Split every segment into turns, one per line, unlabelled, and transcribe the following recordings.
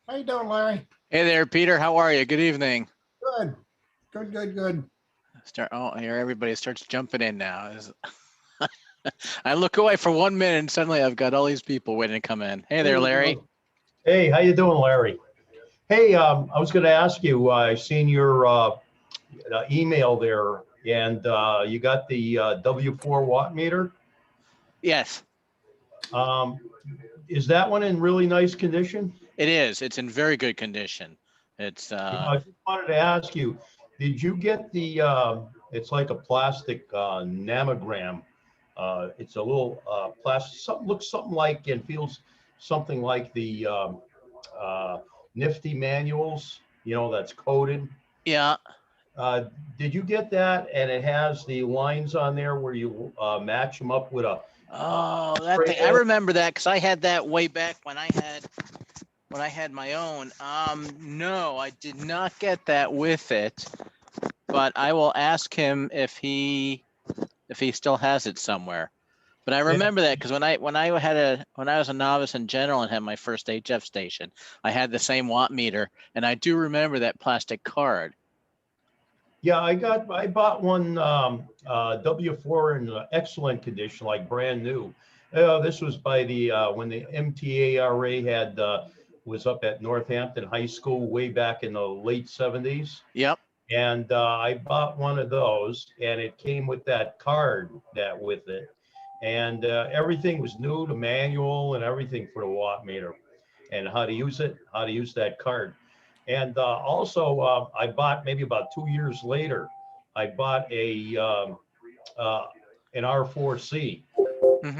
How you doing, Larry?
Hey there, Peter. How are you? Good evening.
Good.
Here everybody starts jumping in now. I look away for 1 minute and suddenly I've got all these people waiting to come in. Hey there, Larry.
Hey, how you doing, Larry? Hey, I was going to ask you, I seen your email there, and you got the W4 watt meter.
Yes.
Is that one in really nice condition?
It is. It's in very good condition. It's
I just wanted to ask you, did you get the it's like a plastic nanogram. It's a little plastic, looks something like and feels something like the nifty manuals, that's coated.
Yeah.
Did you get that? And it has the lines on there where you match them up with a.
That thing. I remember that because I had that way back when I had my own. No, I did not get that with it, but I will ask him if he still has it somewhere. But I remember that because when I was a novice in general and had my first HF station, I had the same watt meter, and I do remember that plastic card.
Yeah, I bought one W4 in excellent condition, like brand new. This was by the when the MTARA had was up at Northampton High School way back in the late 70s.
Yep.
And I bought one of those, and it came with that card with it, and everything was new, the manual and everything for the watt meter, and how to use that card. And also, I bought maybe about 2 years later, I bought an R4C,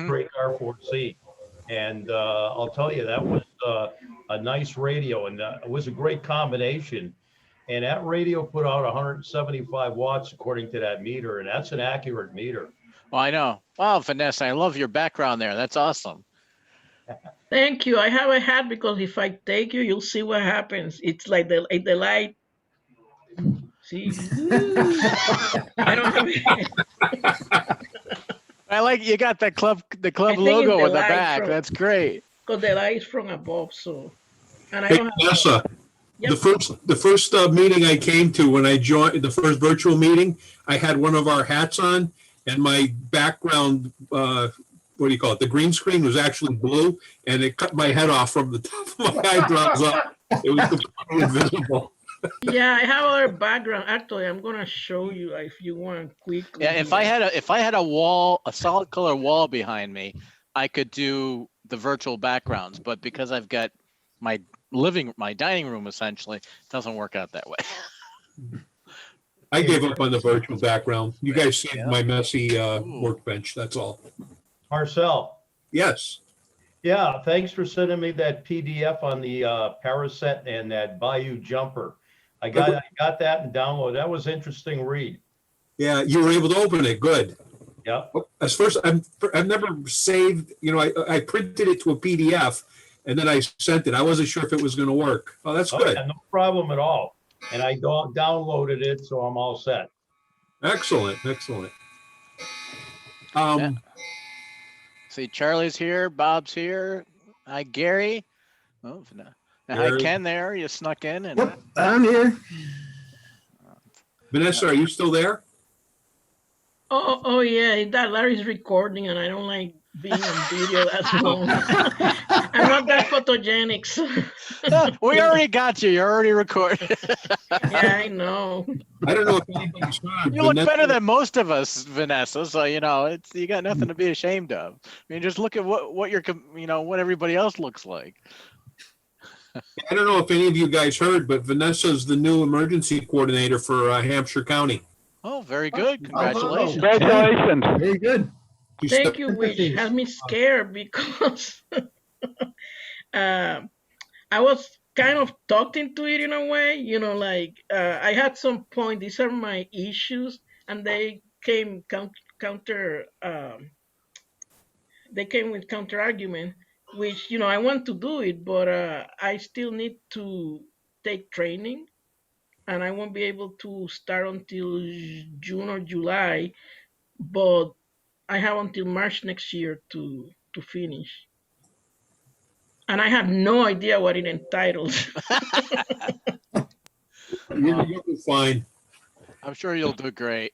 great R4C. And I'll tell you, that was a nice radio, and it was a great combination. And that radio put out 175 watts according to that meter, and that's an accurate meter.
Well, I know. Wow, Vanessa, I love your background there. That's awesome.
Thank you. I have a hat because if I take you, you'll see what happens. It's like the light. See, I don't have it.
I like you got the club logo in the back. That's great.
Because the light is from above, so. And I
Hey,
don't have.
Vanessa,
Yep.
the first meeting I came to when I joined the first virtual meeting, I had one of our hats on, and my background. What do you call it? The green screen was actually blue, and it cut my head off from the top of my eyebrows up. It was completely invisible.
Yeah, I have other background. Actually, I'm gonna show you if you want quickly.
Yeah, if I had a wall, a solid color wall behind me, I could do the virtual backgrounds. But because I've got my dining room essentially, it doesn't work out that way.
I gave up on the virtual background. You guys see my messy workbench. That's all.
Marcel.
Yes.
Yeah, thanks for sending me that PDF on the Paraset and that Bayou Jumper. I got that and downloaded. That was interesting read.
Yeah, you were able to open it. Good.
Yeah.
As first, I've never saved. I printed it to a PDF and then I sent it. I wasn't sure if it was going to work. Oh, that's good.
Yeah, no problem at all. And I downloaded it, so I'm all set.
Excellent.
Yeah. See, Charlie's here, Bob's here. Hi, Gary. Oh, no. Hi, Ken. There, you snuck in. And
Yep, I'm here.
Vanessa, are you still there?
Oh yeah, that Larry's recording, and I don't like being on video that long. I'm not that photogenic. So.
We already got you. You're already recorded.
Yeah, I know.
I don't know if anybody's heard.
You look better than most of us, Vanessa. So you got nothing to be ashamed of. I mean, just look at what everybody else looks like.
I don't know if any of you guys heard, but Vanessa's the new emergency coordinator for Hampshire County.
Oh, very good. Congratulations.
Congratulations.
Very good.
Thank you, which has me scared because I was kind of talked into it in a way, I had some point, these are my issues, and they came they came with counter argument, which, I want to do it, but I still need to take training, and I won't be able to start until June or July, but I have until March next year to finish. and I had no idea what it entitled.
You'll be fine.
I'm sure you'll do great.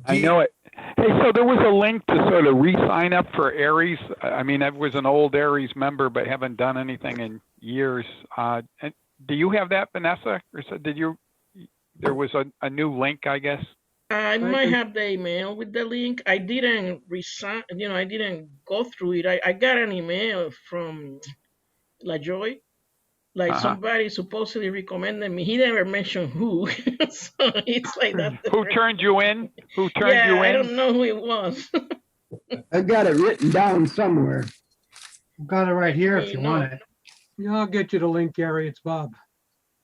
I know it. Hey, so there was a link to sort of re-sign up for Aries. I mean, I was an old Aries member, but haven't done anything in years. And do you have that, Vanessa? Or so did you? There was a new link, I guess.
I might have the email with the link. I didn't resign, I didn't go through it. I got an email from LaJoy, like somebody supposedly recommended me. He never mentioned who. So it's like that.
Who turned you in? Who turned you in?
I don't know who it was.
I've got it written down somewhere.
I've got it right here if you want it.
Yeah, I'll get you the link, Gary. It's Bob.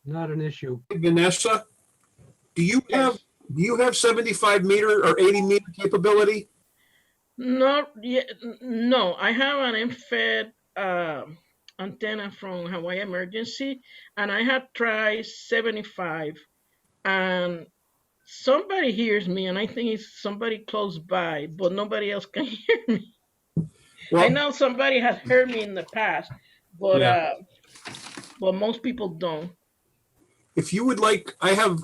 Not an issue.
Vanessa, do you have 75 meter or 80 meter capability?
No, no. I have an MFED antenna from Hawaii Emergency, and I have tried 75, and somebody hears me, and I think it's somebody close by, but nobody else can hear me.
Well,
I know somebody has heard me in the past, but but most people don't.
if you would like, I have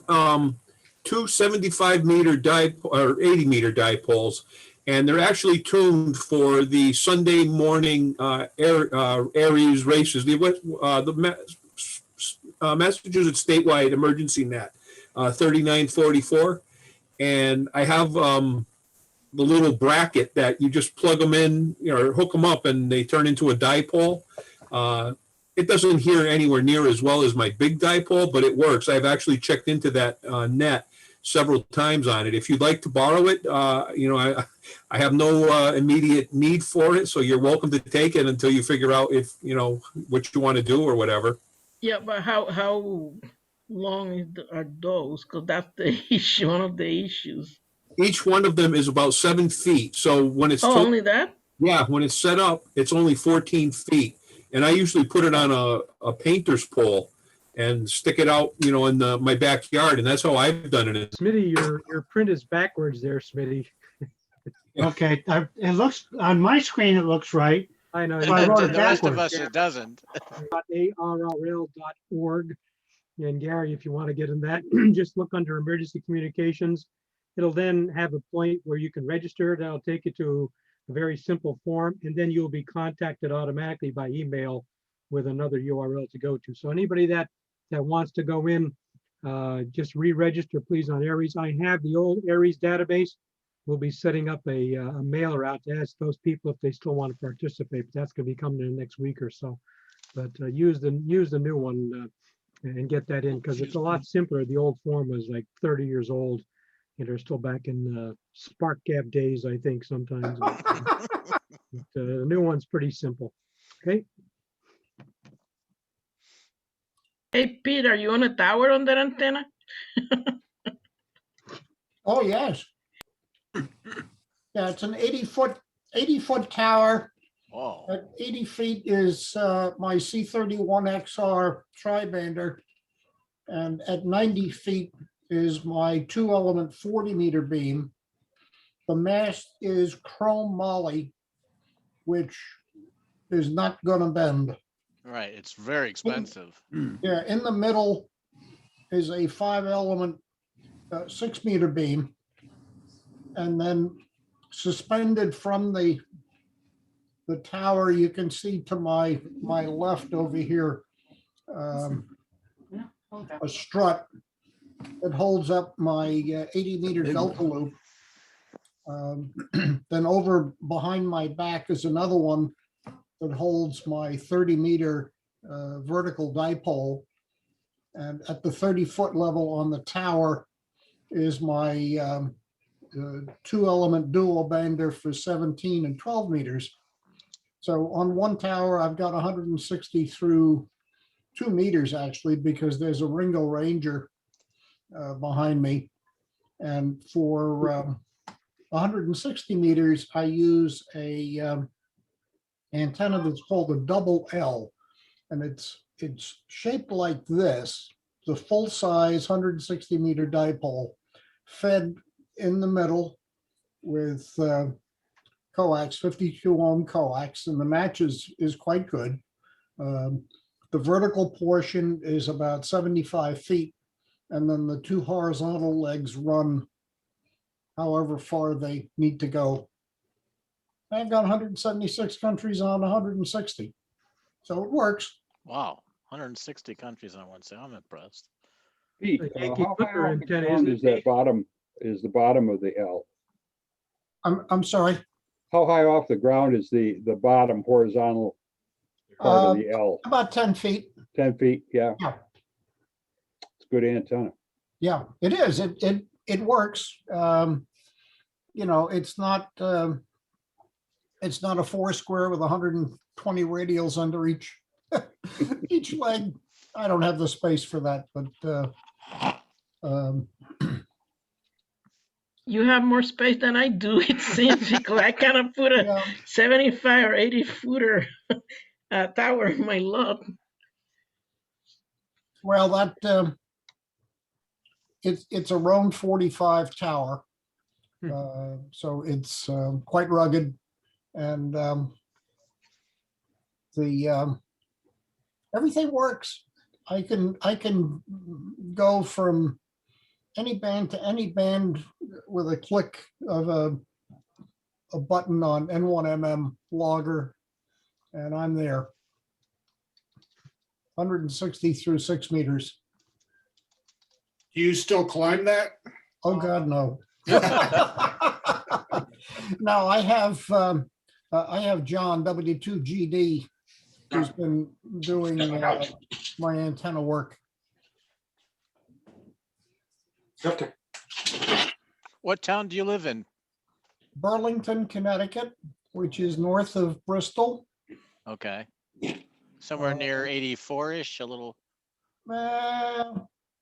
two 75 meter or 80 meter dipoles, and they're actually tuned for the Sunday morning Aries races. The Massachusetts statewide emergency net 3944, and I have the little bracket that you just plug them in, or hook them up, and they turn into a dipole. It doesn't hear anywhere near as well as my big dipole, but it works. I've actually checked into that net several times on it. If you'd like to borrow it, I have no immediate need for it, so you're welcome to take it until you figure out if what you want to do or whatever.
Yeah, but how long are those? Because that's the issue, one of the issues.
Each one of them is about 7 feet. So when it's
only that?
Yeah, when it's set up, it's only 14 feet. And I usually put it on a painter's pole and stick it out, in my backyard, and that's how I've done it.
Smitty, your print is backwards there, Smitty.
Okay, it looks, on my screen, it looks right.
I know.
So I wrote
To
it
the rest of
backwards.
us, it doesn't.
ARRL.org. And Gary, if you want to get in that, just look under emergency communications. It'll then have a point where you can register. That'll take you to a very simple form, and then you'll be contacted automatically by email with another URL to go to. So anybody that wants to go in, just re-register, please, on Aries. I have the old Aries database. We'll be setting up a mailer out to ask those people if they still want to participate. But that's going to be coming in the next week or so. But use the new one and get that in, because it's a lot simpler. The old form was like 30 years old, and they're still back in Spark Gap days, I think, sometimes. But, the new one's pretty simple. Okay.
Hey, Pete, are you on a tower on that antenna?
Oh, yes. Yeah, it's an 80-foot tower.
Whoa.
At 80 feet is my C31XR tri-bander. And at 90 feet is my 2-element 40-meter beam. The mast is chrome moly, which is not going to bend.
Right, it's very expensive.
Yeah, in the middle is a 5-element 6-meter beam. And then suspended from the tower, you can see to my left over here, a strut that holds up my 80-meter delta loop. Then over behind my back is another one that holds my 30-meter vertical dipole. And at the 30-foot level on the tower is my 2-element dual bander for 17 and 12 meters. So on one tower, I've got 160 through 2 meters, actually, because there's a Ringo Ranger behind me. And for 160 meters, I use a antenna that's called a double L. And it's shaped like this, the full-size 160-meter dipole, fed in the middle with coax, 52 ohm coax, and the match is quite good. The vertical portion is about 75 feet, and then the two horizontal legs run however far they need to go. I've got 176 countries on 160, so it works.
Wow, 160 countries on one side. I'm impressed.
Pete,
The Yankee
how high
Clipper
off the
antenna,
ground
isn't
is that bottom, is the bottom of the L?
I'm sorry.
How high off the ground is the bottom horizontal part of the L?
About 10 feet.
10 feet, yeah.
Yeah.
It's a good antenna.
Yeah, it is. It works. You know, it's not a four square with 120 radials under each each leg. I don't have the space for that, but
You have more space than I do, it seems, because I cannot put a
yeah,
75 or 80 footer tower in my lot.
well, that it's a Roam 45 tower, so it's quite rugged, and the everything works. I can go from any band to any band with a click of a button on N1MM logger, and I'm there. 160 through 6 meters.
Do you still climb that?
Oh God, no. No, I have John W2GD, who's been doing my antenna work.
What town do you live in?
Burlington, Connecticut, which is north of Bristol.
Okay. Somewhere near 84-ish, a little.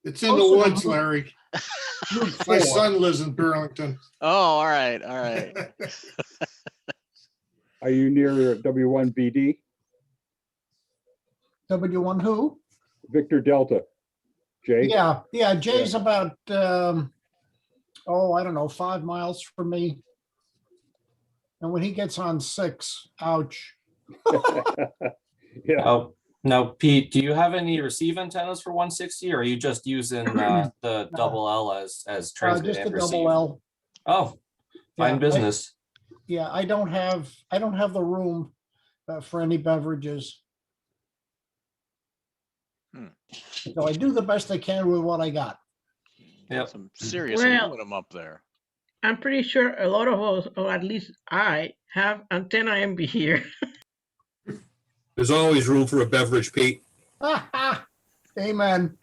It's in the
Close
woods,
enough.
Larry.
Route
My
4.
son lives in Burlington.
Oh, all right, all right.
Are you near W1BD?
W1 who?
Victor Delta? Jay?
Yeah, Jay's about, I don't know, 5 miles from me. And when he gets on 6, ouch.
Yeah.
Oh, now, Pete, do you have any receive antennas for 160, or are you just using the double L as transmit
Just a
and receive?
double L.
Oh, fine
Yeah,
business.
I don't have the room for any beverages. So I do the best I can with what I got.
Yep.
Some serious
Well-
aluminum up there.
I'm pretty sure a lot of us, or at least I, have antenna envy here.
There's always room for a beverage, Pete.
Amen.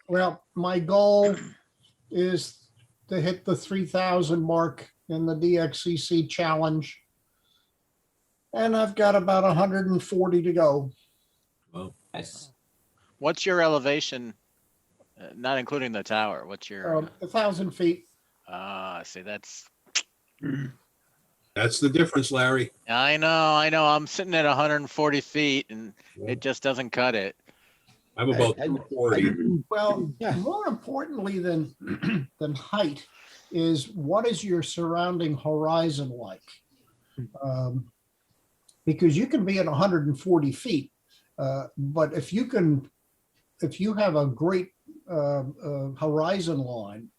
Well, my goal is to hit the 3,000 mark in the DXCC challenge. And I've got about 140 to go.
Nice.
What's your elevation? Not including the tower. What's your?
1,000 feet.
See, that's.
That's the difference, Larry.
I know. I'm sitting at 140 feet, and it just doesn't cut it.
I'm about 240.
Well, more importantly than than height is what is your surrounding horizon like? Because you can be at 140 feet, but if you have a great horizon line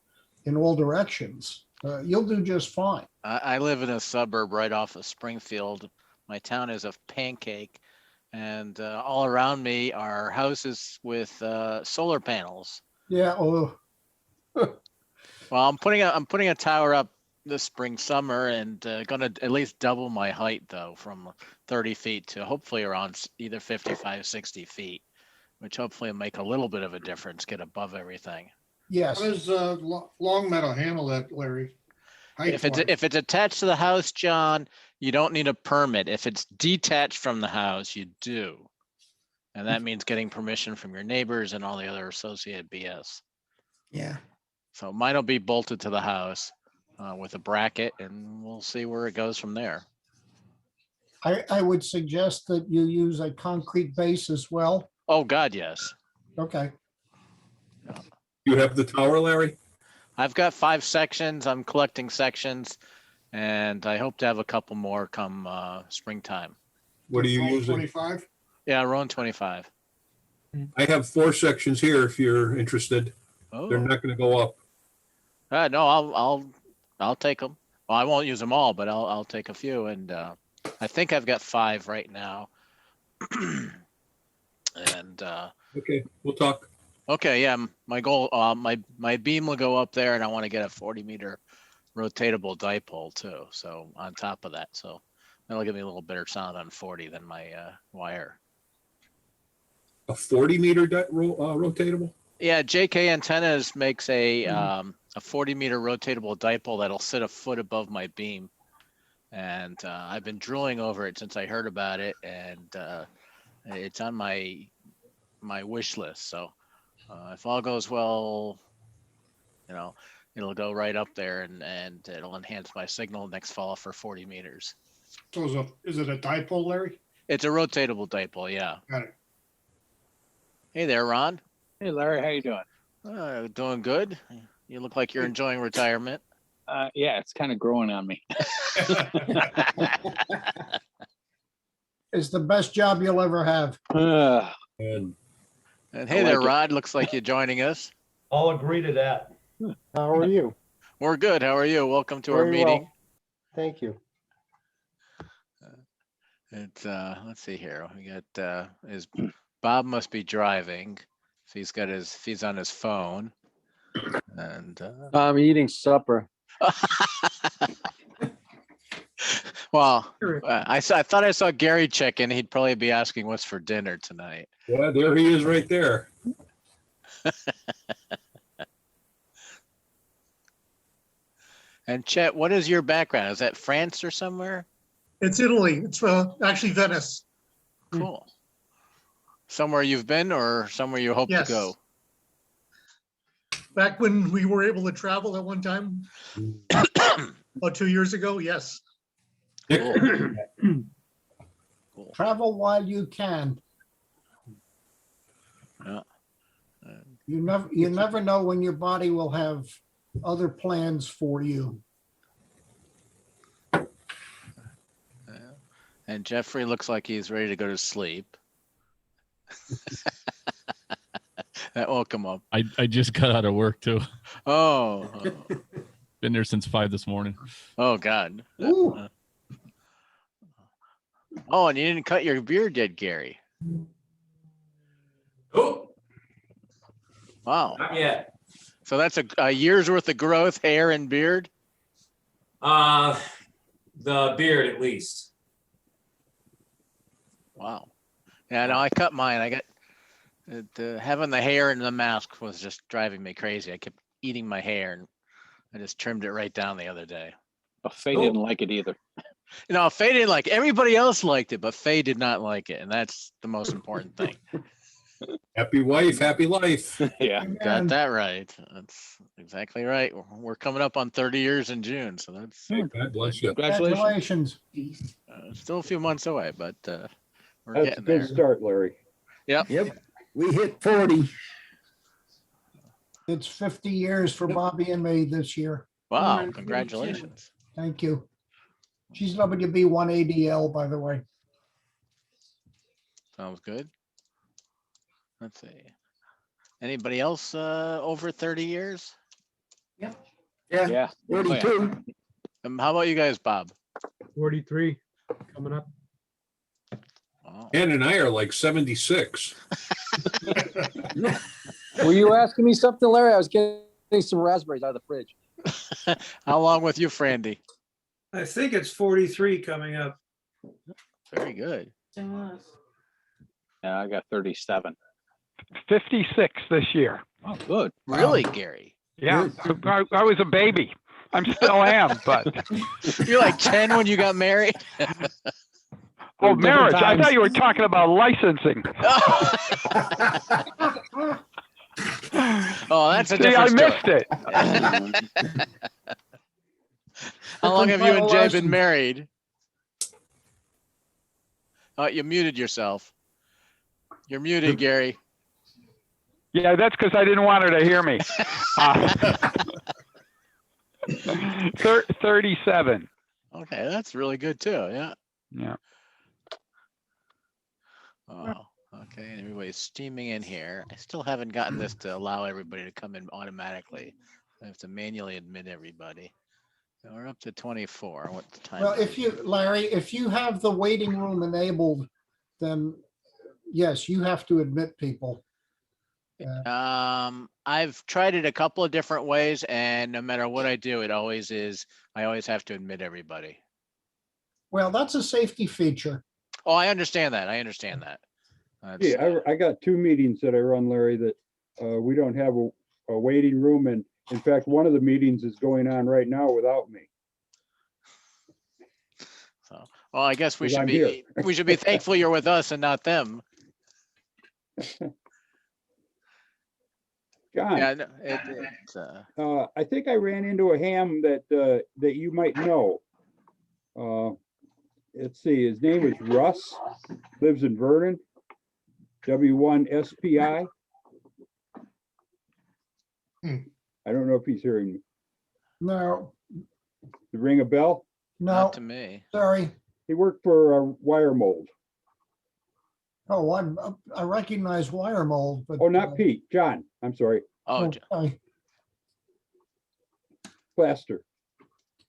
in all directions, you'll do just fine.
I live in a suburb right off of Springfield. My town is a pancake, and all around me are houses with solar panels.
Yeah. Oh,
Well, I'm putting a tower up this spring, summer, and gonna at least double my height though, from 30 feet to hopefully around either 55, 60 feet, which hopefully will make a little bit of a difference, get above everything.
yes.
How does Long Meadow handle that, Larry?
If it's attached to the house, John, you don't need a permit. If it's detached from the house, you do. And that means getting permission from your neighbors and all the other associated BS.
Yeah.
So mine will be bolted to the house with a bracket, and we'll see where it goes from there.
I would suggest that you use a concrete base as well.
Oh, God, yes.
Okay.
You have the tower, Larry?
I've got 5 sections. I'm collecting sections, and I hope to have a couple more come springtime.
What are you
Roll
using?
25?
Yeah, Roan 25.
I have 4 sections here if you're interested. They're
Oh,
not gonna go up.
no, I'll take them. Well, I won't use them all, but I'll take a few, and I think I've got 5 right now. And
Okay, we'll talk.
okay, yeah, my goal, my beam will go up there, and I want to get a 40-meter rotatable dipole too. So on top of that, so that'll give me a little better sound on 40 than my wire.
A 40-meter rotatable?
Yeah, JK Antennas makes a 40-meter rotatable dipole that'll sit a foot above my beam, and I've been drooling over it since I heard about it, and it's on my wish list. So if all goes well, you know, it'll go right up there, and it'll enhance my signal next fall for 40 meters.
So is it a dipole, Larry?
It's a rotatable dipole, yeah.
Got it.
Hey there, Ron.
Hey, Larry, how you doing?
Doing good. You look like you're enjoying retirement.
Yeah, it's kind of growing on me.
It's the best job you'll ever have.
And
And hey there, Rod. Looks like you're joining us.
I'll agree to that.
How are you?
We're good. How are you? Welcome to our
Very
meeting.
well. Thank you.
It's let's see here. We got is Bob must be driving. So if he's on his phone. And
I'm eating supper.
well, I thought I saw Gary check in. He'd probably be asking what's for dinner tonight.
yeah, there he is right there.
And Chet, what is your background? Is that France or somewhere?
It's Italy. It's actually Venice.
Cool. Somewhere you've been or somewhere you hope
Yes.
to go?
Back when we were able to travel at one time, about 2 years ago, yes.
Cool.
Travel while you can.
Yeah.
You never know when your body will have other plans for you.
And Jeffrey looks like he's ready to go to sleep. That will come up.
I just got out of work too.
Oh.
Been there since 5 this morning.
Oh God.
Ooh.
Oh, and you didn't cut your beard yet, Gary.
Oh,
Wow.
not yet.
So that's a year's worth of growth, hair and beard.
The beard at least.
Wow. Yeah, no, I cut mine. I got having the hair and the mask was just driving me crazy. I kept eating my hair, and I just trimmed it right down the other day.
But Faye didn't like it either.
You know, Faye didn't like it. Everybody else liked it, but Faye did not like it, and that's the most important thing.
Happy wife, happy life.
Yeah.
Got that right. That's exactly right. We're coming up on 30 years in June, so that's
God bless you.
Congratulations.
still a few months away, but we're
That's a
getting
good
there.
start, Larry.
Yep.
We hit 40.
It's 50 years for Bobby and me this year.
Wow, congratulations.
Thank you. She's WB1ADL, by the way.
Sounds good. Let's see. Anybody else over 30 years?
Yeah.
Yeah.
42.
How about you guys, Bob?
43 coming up.
Wow.
Ann and I are like 76.
Were you asking me something, Larry? I was getting some raspberries out of the fridge.
How long with you, Frandy?
I think it's 43 coming up.
Very good.
Yeah, I got 37.
56 this year.
Oh, good.
Really, Gary?
Yeah, I was a baby. I'm still am, but
You're like 10 when you got married?
oh, marriage. I thought you were talking about licensing.
Oh, that's a
See,
different
I
story.
missed it.
How long have you and Jay
License.
been married? Oh, you muted yourself. You're muted, Gary.
Yeah, that's because I didn't want her to hear me. 37.
Okay, that's really good too. Yeah.
Yeah.
Oh, okay. And everybody's steaming in here. I still haven't gotten this to allow everybody to come in automatically. I have to manually admit everybody. So we're up to 24. What the time?
Well,
is
if you, Larry, if you have the waiting room enabled, then yes, you have to admit people.
I've tried it a couple of different ways, and no matter what I do, I always have to admit everybody.
Well, that's a safety feature.
Oh, I understand that. I understand that. That's,
Yeah, I got 2 meetings that I run, Larry, that we don't have a waiting room. And in fact, one of the meetings is going on right now without me.
so, well, I guess we
'Cause
should
I'm
be
here.
we should be thankful you're with us and not them.
John,
Yeah, no, it's,
I think I ran into a ham that that you might know. Let's see, his name is Russ, lives in Vernon, W1SPI. I don't know if he's hearing me.
No,
Does it ring a bell?
no,
not to me.
sorry.
He worked for Wire Mold.
Oh, I recognize wire mold, but.
Oh, not Pete, John. I'm sorry,
Oh,
sorry.
Plaster.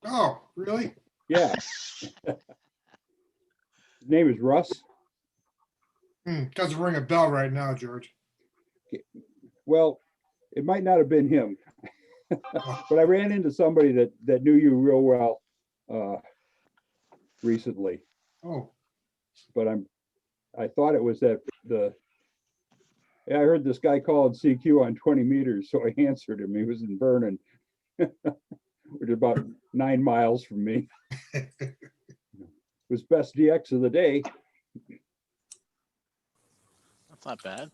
Oh, really?
Yeah. His name is Russ.
Doesn't ring a bell right now, George.
Well, it might not have been him, but I ran into somebody that knew you real well recently.
Oh,
But I thought it was yeah, I heard this guy calling CQ on 20 meters, so I answered him. He was in Vernon, which is about 9 miles from me. It was best DX of the day.
That's not bad.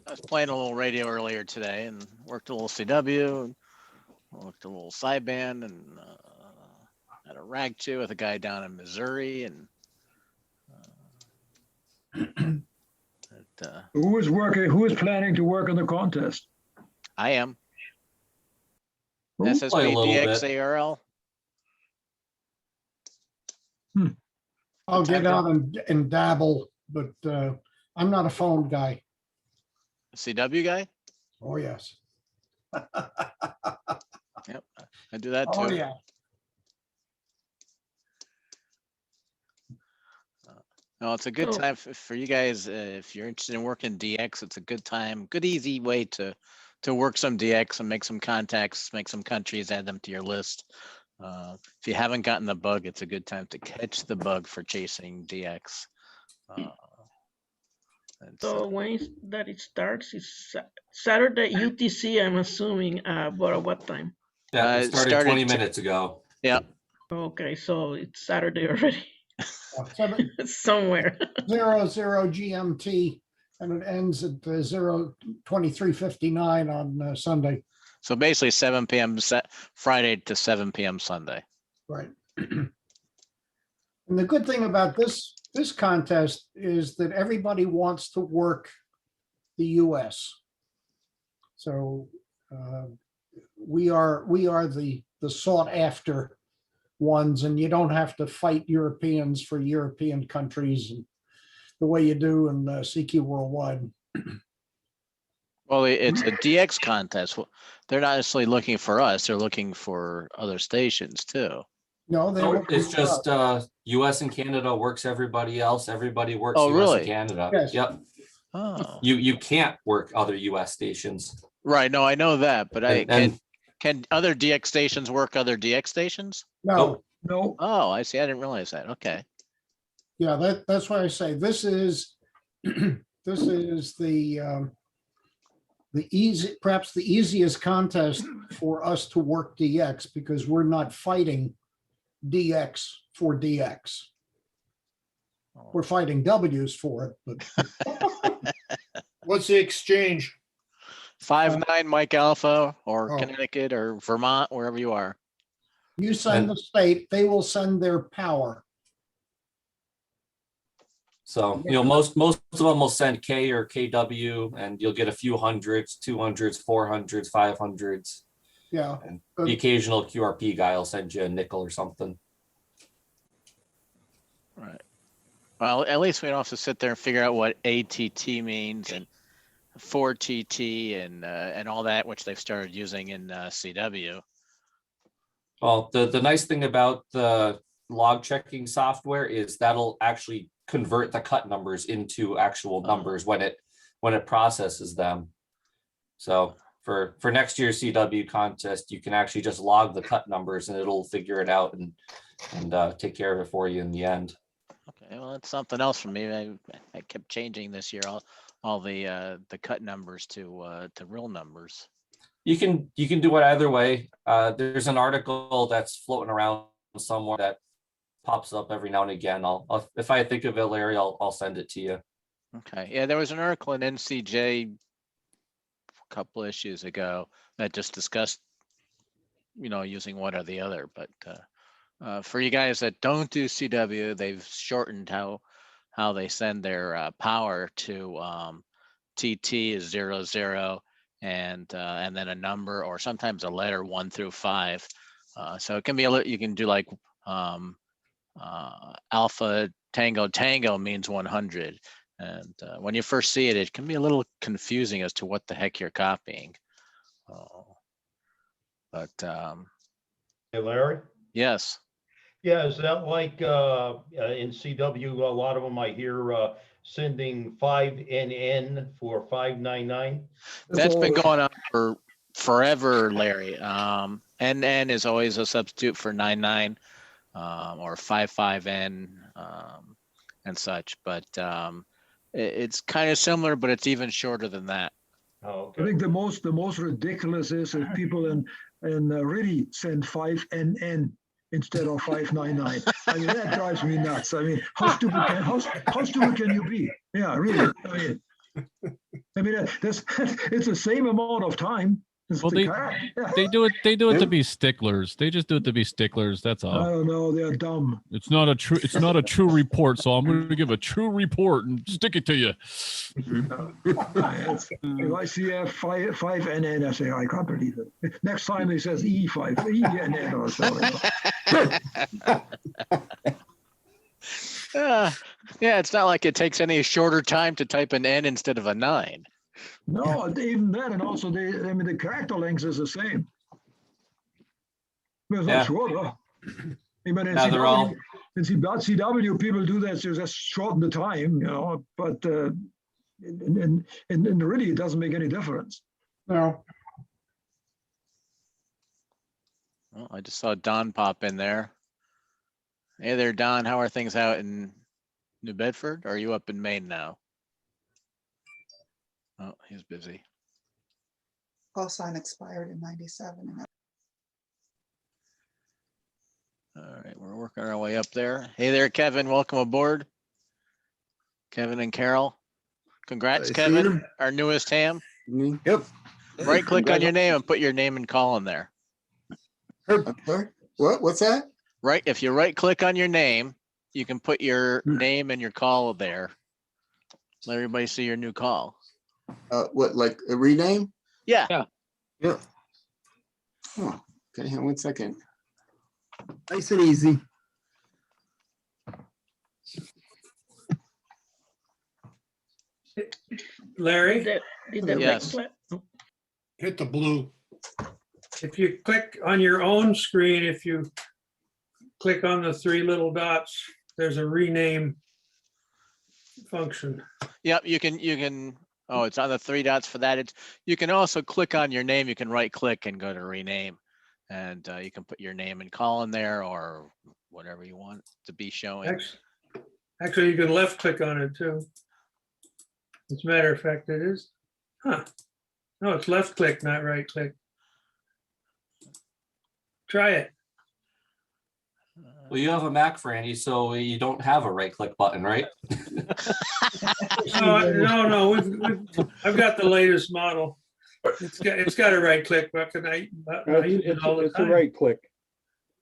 I was playing a little radio earlier today and worked a little CW, and worked a little sideband, and had a rag 2 with a guy down in Missouri, and
Who is planning to work on the contest?
I am.
Who?
Play a
SSB
little bit.
DXARL.
I'll get out and dabble, but I'm not a phone guy.
CW guy?
Oh, yes.
Yep. I do that too.
Oh, yeah.
No, it's a good
So-
time for you guys. If you're interested in working DX, it's a good time, good, easy way to work some DX and make some contacts, make some countries, add them to your list. If you haven't gotten the bug, it's a good time to catch the bug for chasing DX.
So when that it starts, it's Saturday UTC, I'm assuming, but at what time?
Yeah, it
it
started
started
20
to-
minutes ago.
Yeah.
Okay, so it's Saturday already.
7
Somewhere.
00 GMT, and it ends at 23:59 on Sunday.
So basically 7 p.m. Friday to 7 p.m. Sunday.
Right. And the good thing about this contest is that everybody wants to work the US. So we are the sought after ones, and you don't have to fight Europeans for European countries and the way you do in CQ Worldwide.
Well, it's a DX contest. They're not necessarily looking for us. They're looking for other stations too.
No, they
No,
work
it's
with
just
us.
US and Canada works everybody else. Everybody works
Oh,
US
really?
and Canada.
Yes.
Yep.
Oh,
You can't work other US stations.
right. No, I know that, but
And
can other DX stations work other DX stations?
No,
No,
Oh, I see. I didn't realize that. Okay.
yeah, that's why I say this is this is the perhaps the easiest contest for us to work DX, because we're not fighting DX for DX. We're fighting W's for it, but
what's the exchange?
5-9 Mike Alpha or
Oh.
Connecticut or Vermont, wherever you are.
you send the state, they will send their power.
so, most of them will send K or KW, and you'll get a few hundreds, 200s, 400s, 500s.
Yeah.
And the occasional QRP guy will send you a nickel or something.
Right. Well, at least we don't have to sit there and figure out what ATT means and 4TT and all that, which they've started using in CW.
Well, the nice thing about the log checking software is that'll actually convert the cut numbers into actual numbers when it processes them. So for next year's CW contest, you can actually just log the cut numbers and it'll figure it out and take care of it for you in the end.
Okay, well, that's something else for me. I kept changing this year all the cut numbers to real numbers.
You can do it either way. There's an article that's floating around somewhere that pops up every now and again. I'll if I think of it, Larry, I'll send it to you.
Okay, yeah, there was an article in NCJ a couple issues ago that just discussed, using one or the other. But for you guys that don't do CW, they've shortened how they send their power to TT is 00 and then a number or sometimes a letter 1 through 5. So it can be you can do like alpha tango means 100. And when you first see it, it can be a little confusing as to what the heck you're copying. But
Hey, Larry?
yes.
Yeah, is that like in CW, a lot of them I hear sending 5NN for 599?
That's been going on for forever, Larry. NN is always a substitute for 99 or 55N and such, but it's kind of similar, but it's even shorter than that.
Oh,
I think the most ridiculous is if people in really send 5NN instead of 599. I mean, that drives me nuts. I mean, how stupid can you be? Yeah, really. I mean, it's the same amount of time.
Well, they do it to be sticklers. They just do it to be sticklers. That's all.
I don't know. They're dumb.
It's not a true report. So I'm going to give a true report and stick it to you.
If I see a 5NN, I say, I can't believe it. Next time he says E5, ENN or something.
Yeah, it's not like it takes any shorter time to type an N instead of a 9.
No, even that, and also the character length is the same. It's not shorter. I mean, in CW, people do that to just shorten the time, but in really, it doesn't make any difference.
No.
Well, I just saw Don pop in there. Hey there, Don. How are things out in New Bedford? Or are you up in Maine now? Oh, he's busy.
Call sign expired in 97.
All right, we're working our way up there. Hey there, Kevin. Welcome aboard. Kevin and Carol. Congrats, Kevin, our newest ham.
Yep.
Right click on your name and put your name and call in there.
What's that?
Right, if you right click on your name, you can put your name and your call there. Let everybody see your new call.
What, like a rename?
Yeah.
Yeah. Oh, okay, hang on 1 second. Nice and easy.
Larry?
Yes.
Hit the blue.
If you click on your own screen, if you click on the 3 little dots, there's a rename function.
Yep, you can. Oh, it's on the 3 dots for that. You can also click on your name. You can right click and go to rename, and you can put your name and call in there or whatever you want to be showing.
Actually, you can left click on it too. As a matter of fact, it is. Huh. No, it's left click, not right click. Try it.
Well, you have a Mac, Franny, so you don't have a right click button, right?
No. I've got the latest model. It's got a right click, but I use it all the
It's
time.
a right click.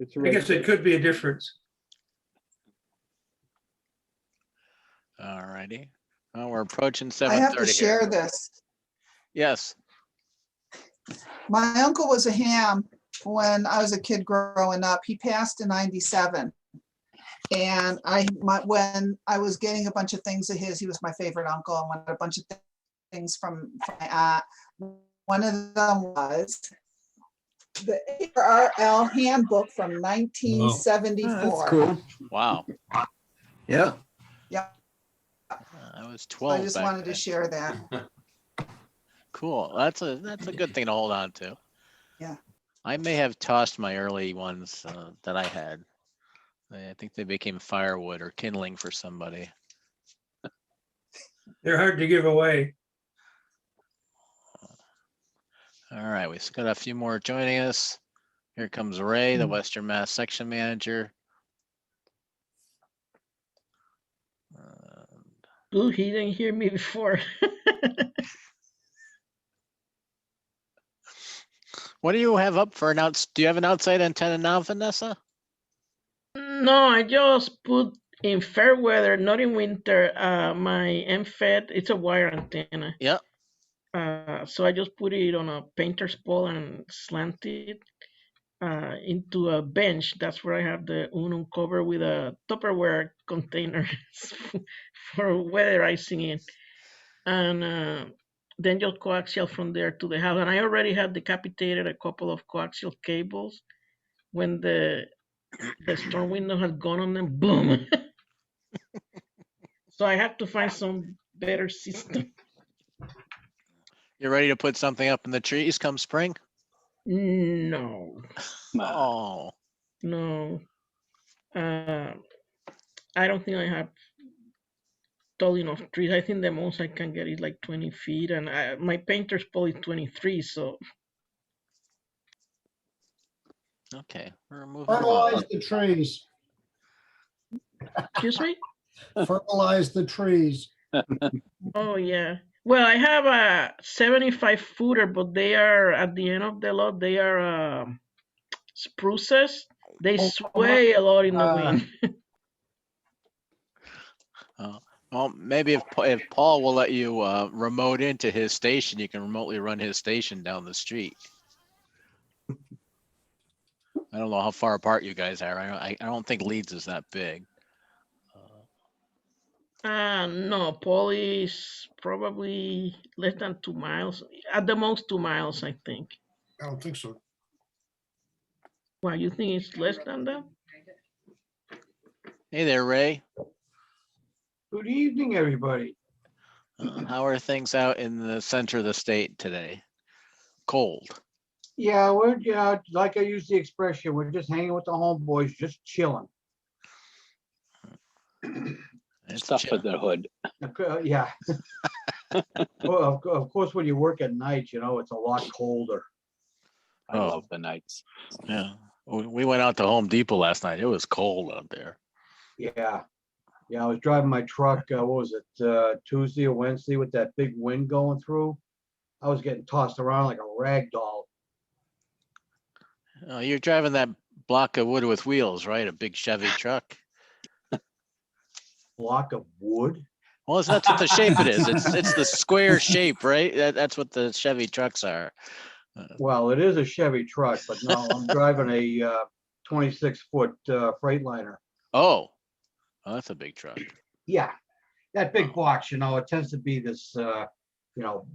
It's a
I
right
guess
click.
it could be a difference.
All righty. Well, we're approaching 7:30.
I have to share this.
Yes.
My uncle was a ham when I was a kid growing up. He passed in 97. And when I was getting a bunch of things of his, he was my favorite uncle, and wanted a bunch of things from my aunt. One of them was the ARRL handbook from 1974.
Cool.
Wow.
Yeah.
Yeah,
I was
I
12
just
back
wanted to
then.
share that.
Cool. That's a good thing to hold on to.
Yeah.
I may have tossed my early ones that I had. I think they became firewood or kindling for somebody.
They're hard to give away.
All right, we've got a few more joining us. Here comes Ray, the Western Mass section manager.
Ooh, he didn't hear me before.
What do you have up for an do you have an outside antenna now, Vanessa?
No, I just put in fair weather, not in winter, my MFET, it's a wire antenna.
Yeah.
So I just put it on a painter's pole and slant it into a bench. That's where I have the Unum cover with a Tupperware container for weatherizing it. And then just coaxial from there to the house. And I already had decapitated a couple of coaxial cables when the storm window had gone on them. Boom. So I have to find some better system.
You ready to put something up in the trees come spring?
No.
Oh.
No. I don't think I have tall enough trees. I think the most I can get is like 20 feet, and my painter's pole is 23. So.
Okay, we're moving
Fertilize
along.
the trees.
Excuse me?
Fertilize the trees.
Oh yeah. Well, I have a 75 footer, but they are at the end of the lot. They are spruces. They sway a lot in the wind.
Well, maybe if Paul will let you remote into his station, you can remotely run his station down the street. I don't know how far apart you guys are. I don't think Leeds is that big.
No, Paul is probably less than 2 miles. At the most 2 miles, I think.
I don't think so.
Well, you think it's less than that?
Hey there, Ray.
Good evening, everybody.
How are things out in the center of the state today? Cold.
Yeah, we're like I use the expression, we're just hanging with the homeboys, just chilling.
Stuff for the hood.
Yeah. Well, of course, when you work at night, it's a lot colder.
I love the nights.
Yeah. We went out to Home Depot last night. It was cold out there.
Yeah. Yeah, I was driving my truck, what was it, Tuesday or Wednesday with that big wind going through. I was getting tossed around like a rag doll.
You're driving that block of wood with wheels, right? A big Chevy truck.
Block of wood?
Well, that's what the shape it is. It's the square shape, right? That's what the Chevy trucks are.
Well, it is a Chevy truck, but no, I'm driving a 26-foot Freightliner.
Oh, that's a big truck.
Yeah, that big box, it tends to be this,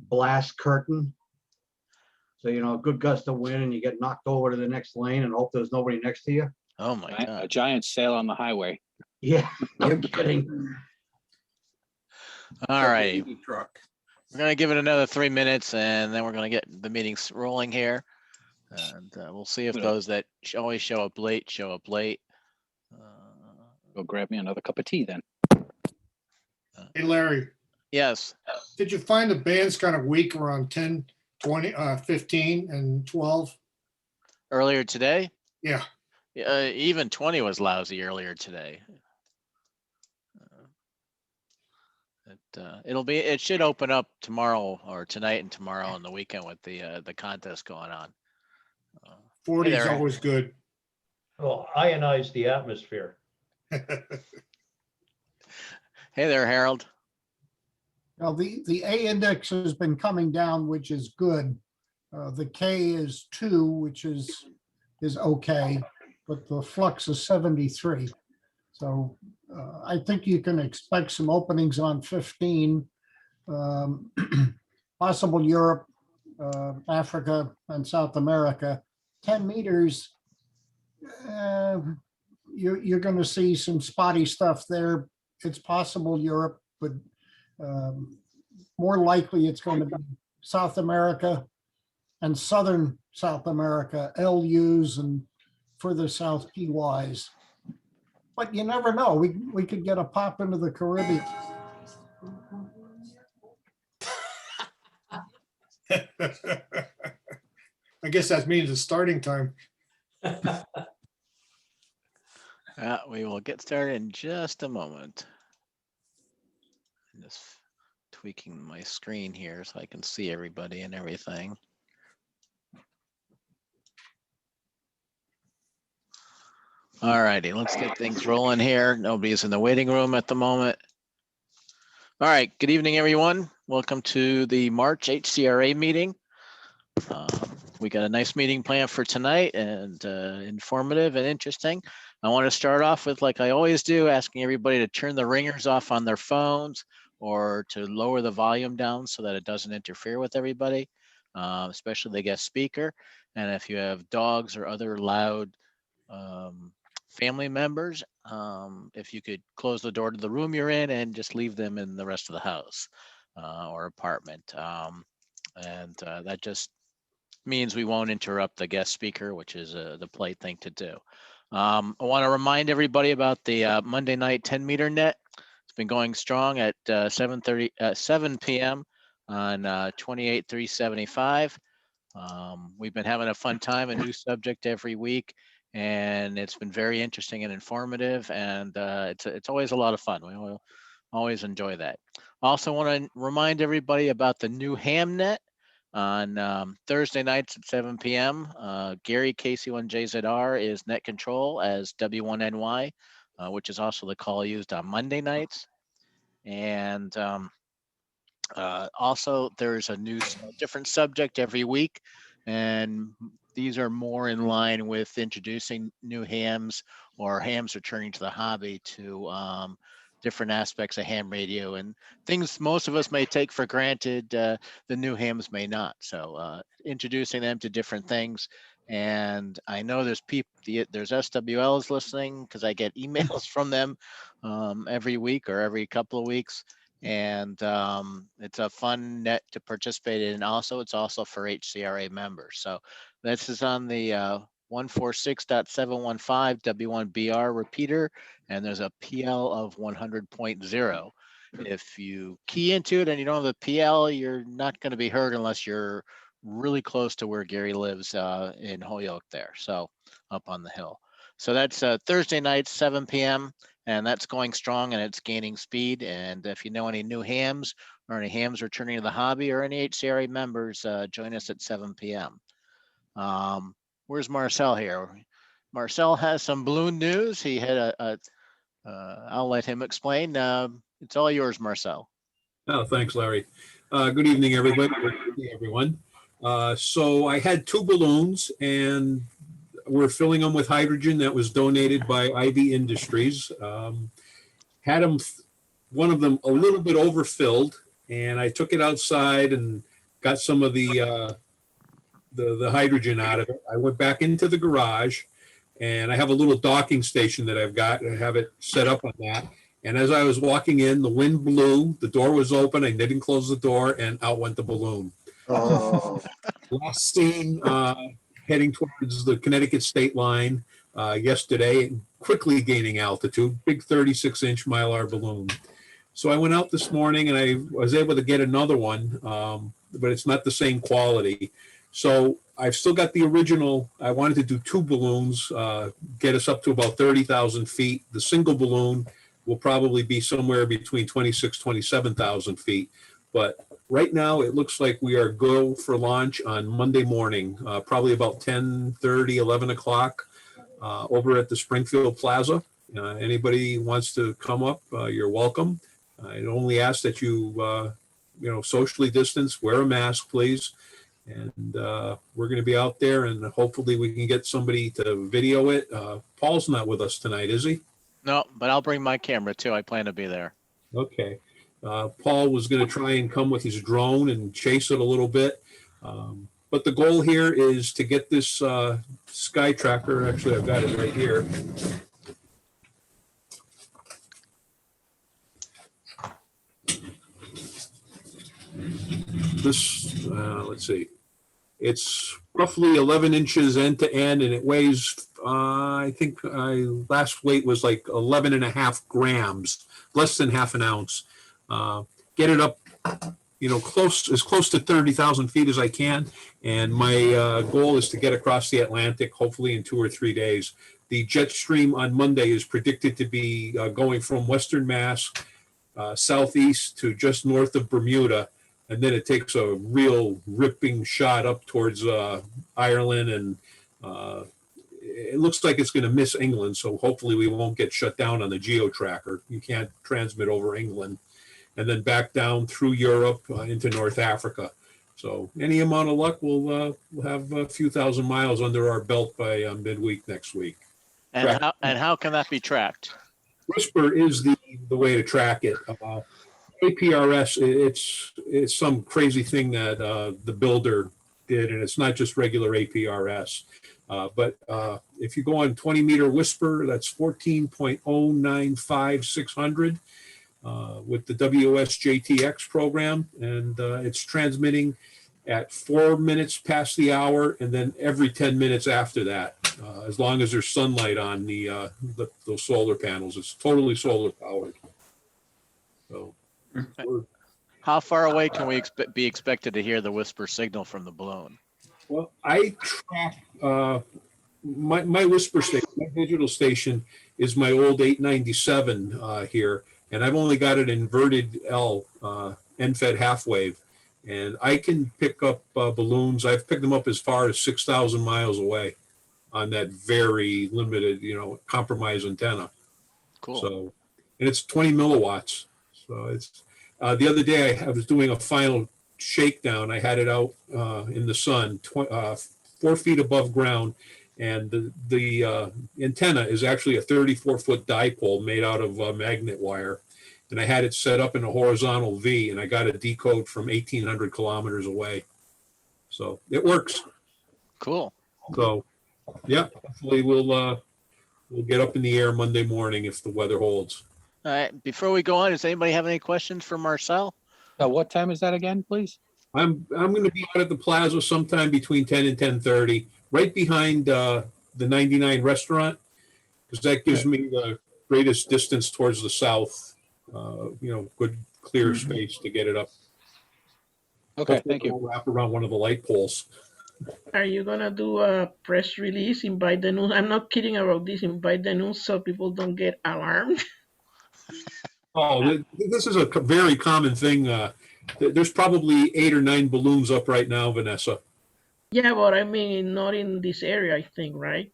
blast curtain. So, a good gust of wind and you get knocked over to the next lane and hope there's nobody next to you.
Oh my God.
A giant sail on the highway.
Yeah, no kidding.
All right.
Truck.
We're going to give it another 3 minutes and then we're going to get the meetings rolling here. And we'll see if those that always show up late, show up late.
Go grab me another cup of tea then.
Hey, Larry.
Yes.
Did you find the band's kind of weak around 10, 20, 15 and 12?
Earlier today?
Yeah.
Even 20 was lousy earlier today. It should open up tomorrow or tonight and tomorrow and the weekend with the contest going on.
40 is
there.
always good.
Well, ionize the atmosphere.
Hey there, Harold.
Now, the A index has been coming down, which is good. The K is 2, which is okay, but the flux is 73. So I think you can expect some openings on 15, possible Europe, Africa, and South America. 10 meters, you're going to see some spotty stuff there. It's possible Europe, but more likely it's going to be South America and Southern South America, LUs, and further south PYs. But you never know. We could get a pop into the Caribbean.
I guess that means it's starting time.
We will get started in just a moment. I'm just tweaking my screen here so I can see everybody and everything. All righty, let's get things rolling here. Nobody's in the waiting room at the moment. All right, good evening, everyone. Welcome to the March HCRA meeting. We got a nice meeting planned for tonight and informative and interesting. I want to start off with, like I always do, asking everybody to turn the ringers off on their phones or to lower the volume down so that it doesn't interfere with everybody, especially the guest speaker. And if you have dogs or other loud family members, if you could close the door to the room you're in and just leave them in the rest of the house or apartment. That just means we won't interrupt the guest speaker, which is the polite thing to do. I want to remind everybody about the Monday night 10-meter net. It's been going strong at 7 p.m. on 28,375. We've been having a fun time, a new subject every week, and it's been very interesting and informative, and it's always a lot of fun. We will always enjoy that. Also want to remind everybody about the new ham net on Thursday nights at 7 p.m. Gary, KC1JZR is net control as W1NY, which is also the call used on Monday nights. And also there's a different subject every week, and these are more in line with introducing new hams or hams returning to the hobby to different aspects of ham radio and things most of us may take for granted, the new hams may not. So introducing them to different things. And I know there's SWLs listening because I get emails from them every week or every couple of weeks. And it's a fun net to participate in. Also, it's also for HCRA members. So this is on the 146.715 W1BR repeater, and there's a PL of 100.0. If you key into it and you don't have a PL, you're not going to be heard unless you're really close to where Gary lives in Holyoke there, so up on the hill. So that's Thursday night, 7 p.m., and that's going strong and it's gaining speed. And if you know any new hams or any hams returning to the hobby or any HCRA members, join us at 7 p.m. Where's Marcel here? Marcel has some balloon news. He had I'll let him explain. It's all yours, Marcel.
Oh, thanks, Larry. Good evening, everybody. Good evening, everyone. So I had 2 balloons, and we're filling them with hydrogen that was donated by Ivy Industries. Had them, one of them a little bit overfilled, and I took it outside and got some of the hydrogen out of it. I went back into the garage, and I have a little docking station that I've got. I have it set up on that. And as I was walking in, the wind blew, the door was open, I didn't close the door, and out went the balloon.
Oh.
Last seen heading towards the Connecticut state line yesterday, quickly gaining altitude, big 36-inch Mylar balloon. So I went out this morning and I was able to get another one, but it's not the same quality. So I've still got the original. I wanted to do 2 balloons, get us up to about 30,000 feet. The single balloon will probably be somewhere between 26, 27,000 feet. But right now, it looks like we are go for launch on Monday morning, probably about 10:30, 11 o'clock over at the Springfield Plaza. Anybody wants to come up, you're welcome. I only ask that you, socially distance, wear a mask, please. And we're going to be out there, and hopefully we can get somebody to video it. Paul's not with us tonight, is he?
No, but I'll bring my camera too. I plan to be there.
Okay. Paul was going to try and come with his drone and chase it a little bit. But the goal here is to get this sky tracker. Actually, I've got it right here. This, let's see. It's roughly 11 inches end to end, and it weighs, I think last weight was like 11 and a half grams, less than half an ounce. Get it up, as close to 30,000 feet as I can. And my goal is to get across the Atlantic, hopefully in 2 or 3 days. The jet stream on Monday is predicted to be going from Western Mass southeast to just north of Bermuda. And then it takes a real ripping shot up towards Ireland, and it looks like it's going to miss England. So hopefully we won't get shut down on the geo tracker. You can't transmit over England, and then back down through Europe into North Africa. So any amount of luck, we'll have a few thousand miles under our belt by midweek next week.
And how can that be tracked?
Whisper is the way to track it. APRS, it's some crazy thing that the builder did, and it's not just regular APRS. But if you go on 20-meter Whisper, that's 14.095600 with the WSJTX program, and it's transmitting at 4 minutes past the hour, and then every 10 minutes after that, as long as there's sunlight on those solar panels. It's totally solar powered. So.
How far away can we be expected to hear the Whisper signal from the balloon?
Well, I track my Whisper station, my digital station is my old 897 here, and I've only got an inverted L end-fed half wave, and I can pick up balloons. I've picked them up as far as 6,000 miles away on that very limited, compromised antenna.
Cool.
So, and it's 20 milliwatts. So it's the other day I was doing a final shakedown. I had it out in the sun, 4 feet above ground, and the antenna is actually a 34-foot dipole made out of magnet wire, and I had it set up in a horizontal V, and I got a decode from 1,800 kilometers away. So it works.
Cool.
So yeah, hopefully we'll get up in the air Monday morning if the weather holds.
All right. Before we go on, does anybody have any questions for Marcel?
What time is that again, please?
I'm going to be out at the plaza sometime between 10 and 10:30, right behind the 99 restaurant, because that gives me the greatest distance towards the south. Good clear space to get it up.
Okay, thank you.
We'll wrap around one of the light poles.
Are you gonna do a press release? Invite the news. I'm not kidding about this. Invite the news so people don't get alarmed.
Oh, this is a very common thing. There's probably 8 or 9 balloons up right now, Vanessa.
Yeah, but I mean, not in this area, I think, right?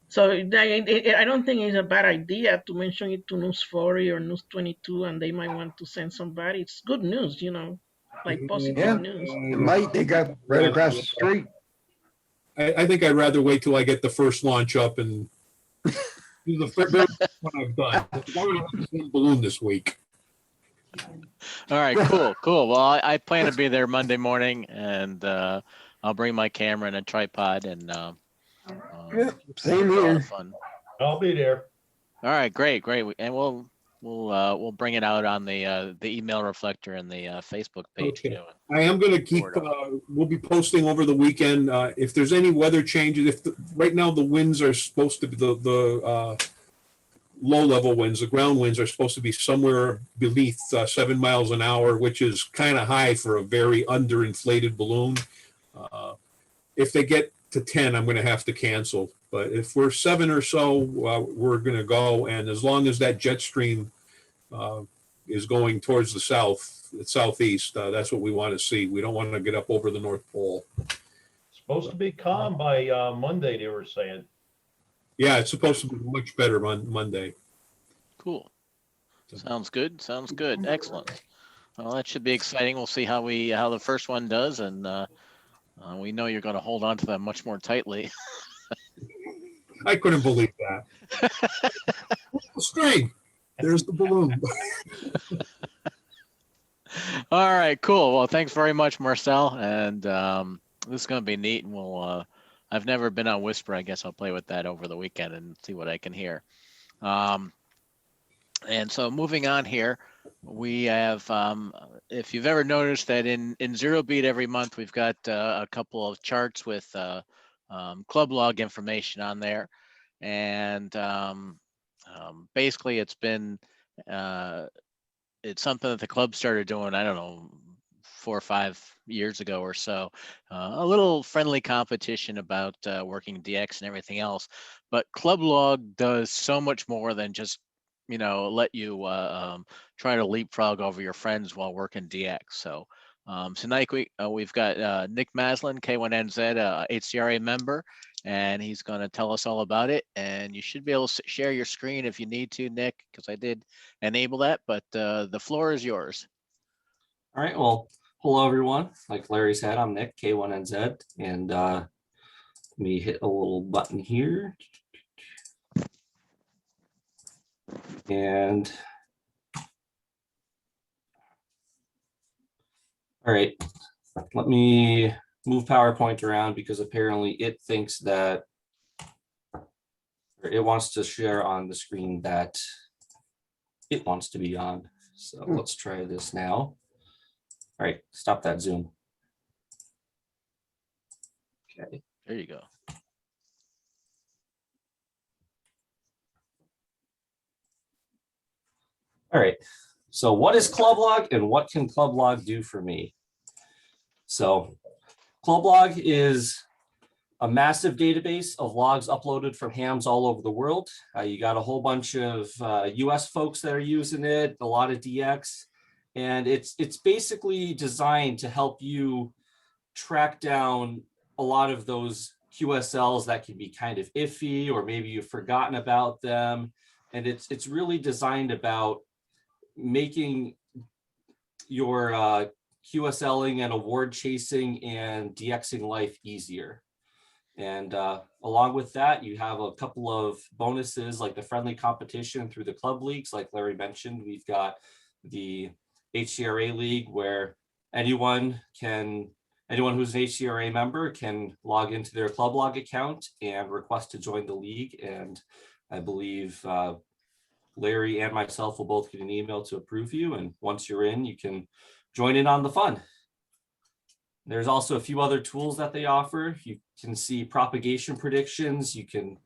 So I don't think it's a bad idea to mention it to News 40 or News 22, and they might want to send somebody. It's good news, like positive news.
It might. They got right across the street.
I think I'd rather wait till I get the first launch up and do the first one I've done. I'm going to have the balloon this week.
All right, cool. Well, I plan to be there Monday morning, and I'll bring my camera and a tripod, and
same here.
Fun.
I'll be there.
All right, great, and we'll bring it out on the email reflector and the Facebook page.
Okay. I am going to keep. We'll be posting over the weekend if there's any weather changes. Right now the winds are supposed to be the low-level winds. The ground winds are supposed to be somewhere beneath 7 miles an hour, which is kind of high for a very underinflated balloon. If they get to 10, I'm going to have to cancel. But if we're 7 or so, we're going to go. And as long as that jet stream is going towards the southeast, that's what we want to see. We don't want to get up over the North Pole.
Supposed to be calm by Monday, they were saying.
Yeah, it's supposed to be much better on Monday.
Cool. Sounds good. Excellent. Well, that should be exciting. We'll see how the first one does, and we know you're going to hold on to them much more tightly.
I couldn't believe that. String. There's the balloon.
All right, cool. Well, thanks very much, Marcel. And this is going to be neat. And I've never been on Whisper. I guess I'll play with that over the weekend and see what I can hear. And so moving on here, we have, if you've ever noticed that in Zero Beat every month, we've got a couple of charts with ClubLog information on there. And basically it's been, it's something that the club started doing, I don't know, 4 or 5 years ago or so, a little friendly competition about working DX and everything else. But ClubLog does so much more than just, let you try to leapfrog over your friends while working DX. So tonight we've got Nick Maslin, K1NZ, HCRA member, and he's going to tell us all about it. And you should be able to share your screen if you need to, Nick, because I did enable that, but the floor is yours.
All right, well, hello everyone. Like Larry said, I'm Nick, K1NZ, and let me hit a little button here. And all right, let me move PowerPoint around because apparently it thinks that, or it wants to share on the screen that it wants to be on. So let's try this now. All right, stop that Zoom. Okay.
There you go.
All right, so what is ClubLog and what can ClubLog do for me? So ClubLog is a massive database of logs uploaded from hams all over the world. You got a whole bunch of US folks that are using it, a lot of DX, and it's basically designed to help you track down a lot of those QSLs that can be kind of iffy, or maybe you've forgotten about them. And it's really designed about making your QSLing and award chasing and DXing life easier. And along with that, you have a couple of bonuses like the friendly competition through the club leagues. Like Larry mentioned, we've got the HCRA League where anyone who's an HCRA member can log into their ClubLog account and request to join the league. And I believe Larry and myself will both get an email to approve you. And once you're in, you can join in on the fun. There's also a few other tools that they offer. You can see propagation predictions. You can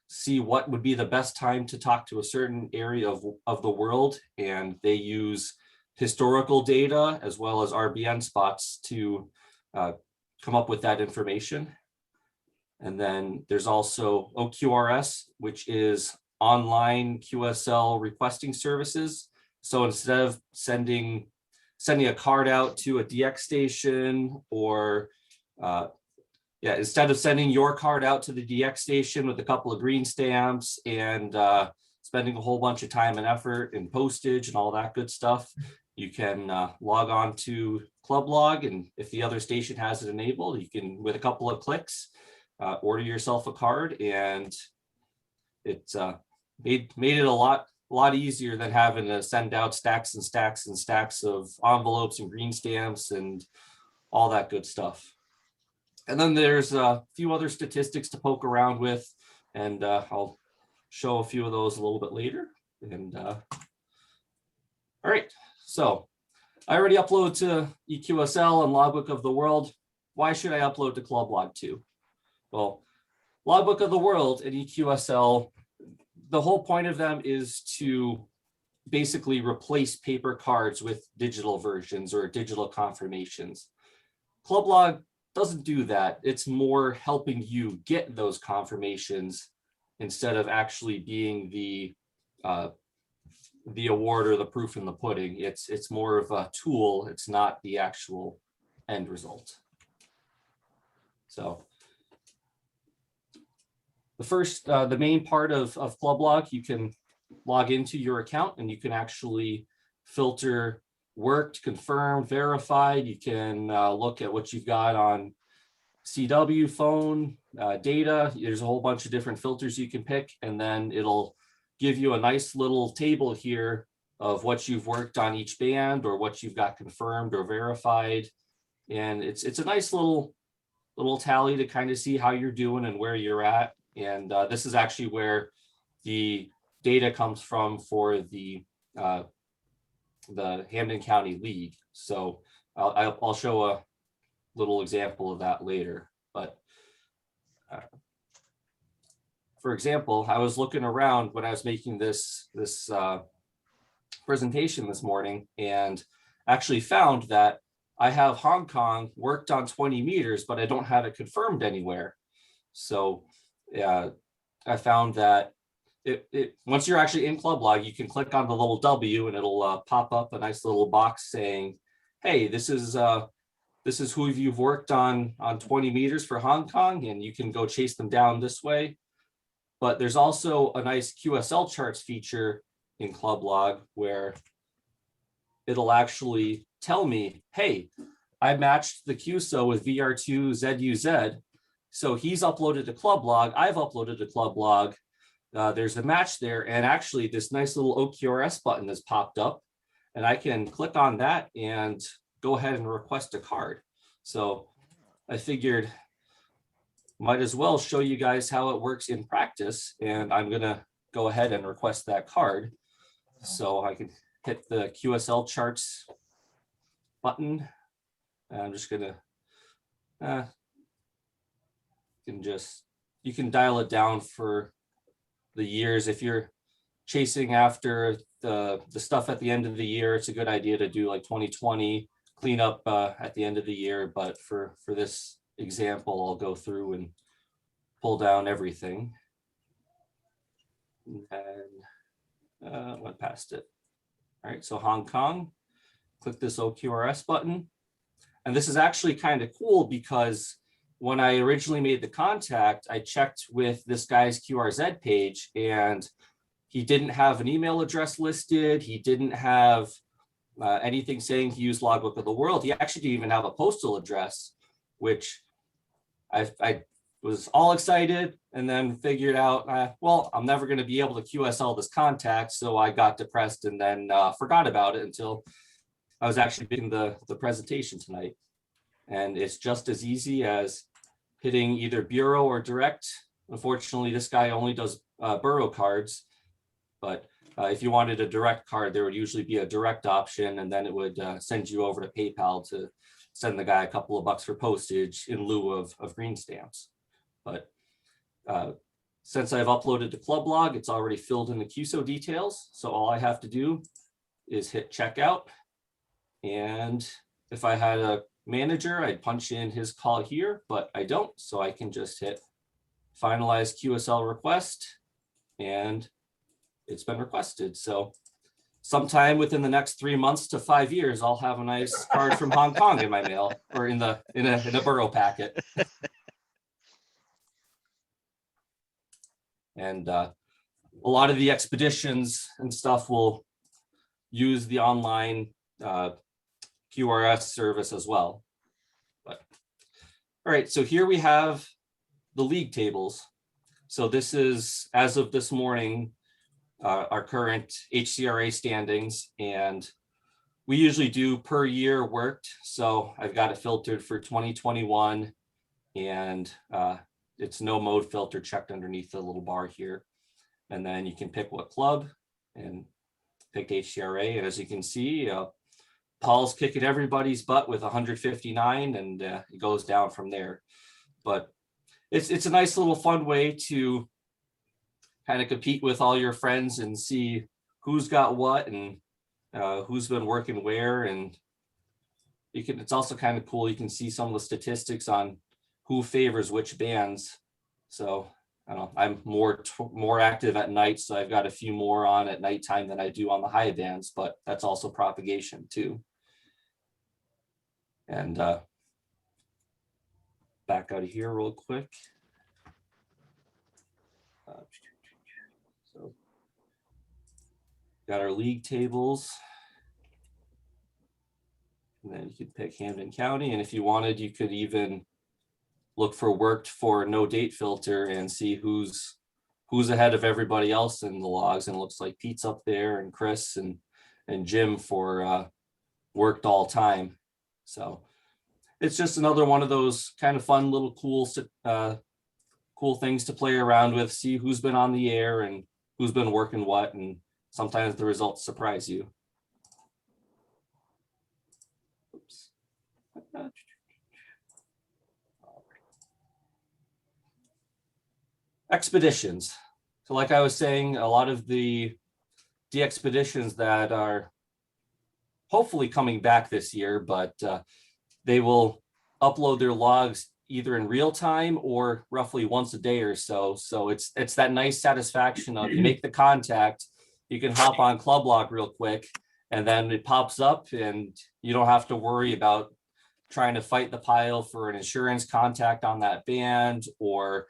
see what would be the best time to talk to a certain area of the world. And they use historical data as well as RBN spots to come up with that information. And then there's also OQRS, which is online QSL requesting services. So instead of sending a card out to a DX station, or instead of sending your card out to the DX station with a couple of green stamps and spending a whole bunch of time and effort and postage and all that good stuff, you can log on to ClubLog, and if the other station has it enabled, you can, with a couple of clicks, order yourself a card, and it's made it a lot easier than having to send out stacks and stacks and stacks of envelopes and green stamps and all that good stuff. And then there's a few other statistics to poke around with, and I'll show a few of those a little bit later. And all right, so I already upload to EQSL and Logbook of the World. Why should I upload to ClubLog too? Well, Logbook of the World and EQSL, the whole point of them is to basically replace paper cards with digital versions or digital confirmations. ClubLog doesn't do that. It's more helping you get those confirmations instead of actually being the award or the proof in the pudding. It's more of a tool. It's not the actual end result. So the main part of ClubLog, you can log into your account and you can actually filter worked, confirmed, verified. You can look at what you've got on CW, phone, data. There's a whole bunch of different filters you can pick, and then it'll give you a nice little table here of what you've worked on each band or what you've got confirmed or verified. And it's a nice little tally to kind of see how you're doing and where you're at. And this is actually where the data comes from for the Hampden County League. So I'll show a little example of that later. But for example, I was looking around when I was making this presentation this morning and actually found that I have Hong Kong worked on 20 meters, but I don't have it confirmed anywhere. So I found that once you're actually in ClubLog, you can click on the little W and it'll pop up a nice little box saying, hey, this is who you've worked on 20 meters for Hong Kong, and you can go chase them down this way. But there's also a nice QSL charts feature in ClubLog where it'll actually tell me, hey, I matched the QSO with VR2ZUZ. So he's uploaded to ClubLog, I've uploaded to ClubLog. There's a match there. And actually this nice little OQRS button has popped up and I can click on that and go ahead and request a card. So I figured might as well show you guys how it works in practice. And I'm gonna go ahead and request that card. So I can hit the QSL charts button. And I'm just gonna, you can dial it down for the years. If you're chasing after the stuff at the end of the year, it's a good idea to do like 2020 cleanup at the end of the year. But for this example, I'll go through and pull down everything. And went past it. All right, so Hong Kong, click this OQRS button. And this is actually kind of cool because when I originally made the contact, I checked with this guy's QRZ page and he didn't have an email address listed. He didn't have anything saying he used Logbook of the World. He actually didn't even have a postal address, which I was all excited and then figured out, well, I'm never going to be able to QSL this contact. So I got depressed and then forgot about it until I was actually doing the presentation tonight. And it's just as easy as hitting either bureau or direct. Unfortunately, this guy only does borough cards, but if you wanted a direct card, there would usually be a direct option, and then it would send you over to PayPal to send the guy a couple of bucks for postage in lieu of green stamps. But since I've uploaded to ClubLog, it's already filled in the QSO details. So all I have to do is hit checkout. And if I had a manager, I'd punch in his call here, but I don't. So I can just hit finalize QSL request and it's been requested. So sometime within the next 3 months to 5 years, I'll have a nice card from Hong Kong in my mail or in a borough packet. And a lot of the expeditions and stuff will use the online QRS service as well. But all right, so here we have the league tables. So this is, as of this morning, our current HCRA standings, and we usually do per year worked. So I've got it filtered for 2021, and it's no mode filter checked underneath the little bar here. And then you can pick what club and pick HCRA. And as you can see, Paul's kicking everybody's butt with 159, and it goes down from there. But it's a nice little fun way to kind of compete with all your friends and see who's got what and who's been working where. And it's also kind of cool. You can see some of the statistics on who favors which bands. So I don't know, I'm more active at night, so I've got a few more on at nighttime than I do on the high bands, but that's also propagation too. And back out of here real quick. So got our league tables. And then you could pick Hampden County. And if you wanted, you could even look for worked for no date filter and see who's who's ahead of everybody else in the logs, and it looks like Pete's up there, and Chris and Jim for worked all time. So it's just another one of those kind of fun little cool things to play around with, see who's been on the air and who's been working what, and sometimes the results surprise you. Oops. Expeditions. So like I was saying, a lot of the expeditions that are hopefully coming back this year, but they will upload their logs either in real time or roughly once a day or so. So it's that nice satisfaction of you make the contact, you can hop on ClubLog real quick, and then it pops up and you don't have to worry about trying to fight the pile for an insurance contact on that band, or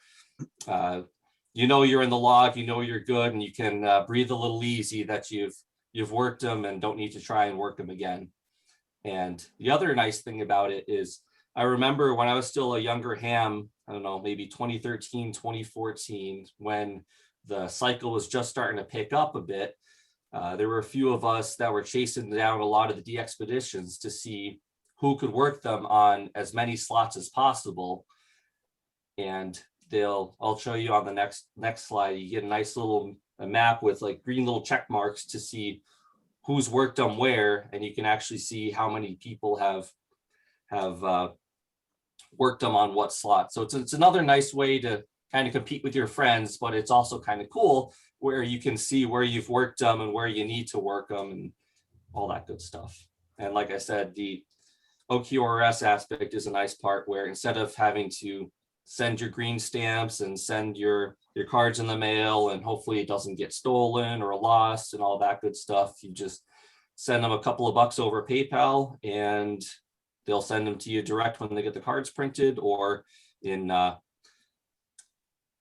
you know you're in the log, you know you're good, and you can breathe a little easy that you've worked them and don't need to try and work them again. And the other nice thing about it is, I remember when I was still a younger ham, I don't know, maybe 2013, 2014, when the cycle was just starting to pick up a bit, there were a few of us that were chasing down a lot of the expeditions to see who could work them on as many slots as possible. And I'll show you on the next slide, you get a nice little map with like green little check marks to see who's worked them where, and you can actually see how many people have worked them on what slot. So it's another nice way to kind of compete with your friends, but it's also kind of cool where you can see where you've worked them and where you need to work them and all that good stuff. And like I said, the OQRS aspect is a nice part where instead of having to send your green stamps and send your cards in the mail and hopefully it doesn't get stolen or lost and all that good stuff, you just send them a couple of bucks over PayPal and they'll send them to you direct when they get the cards printed, or in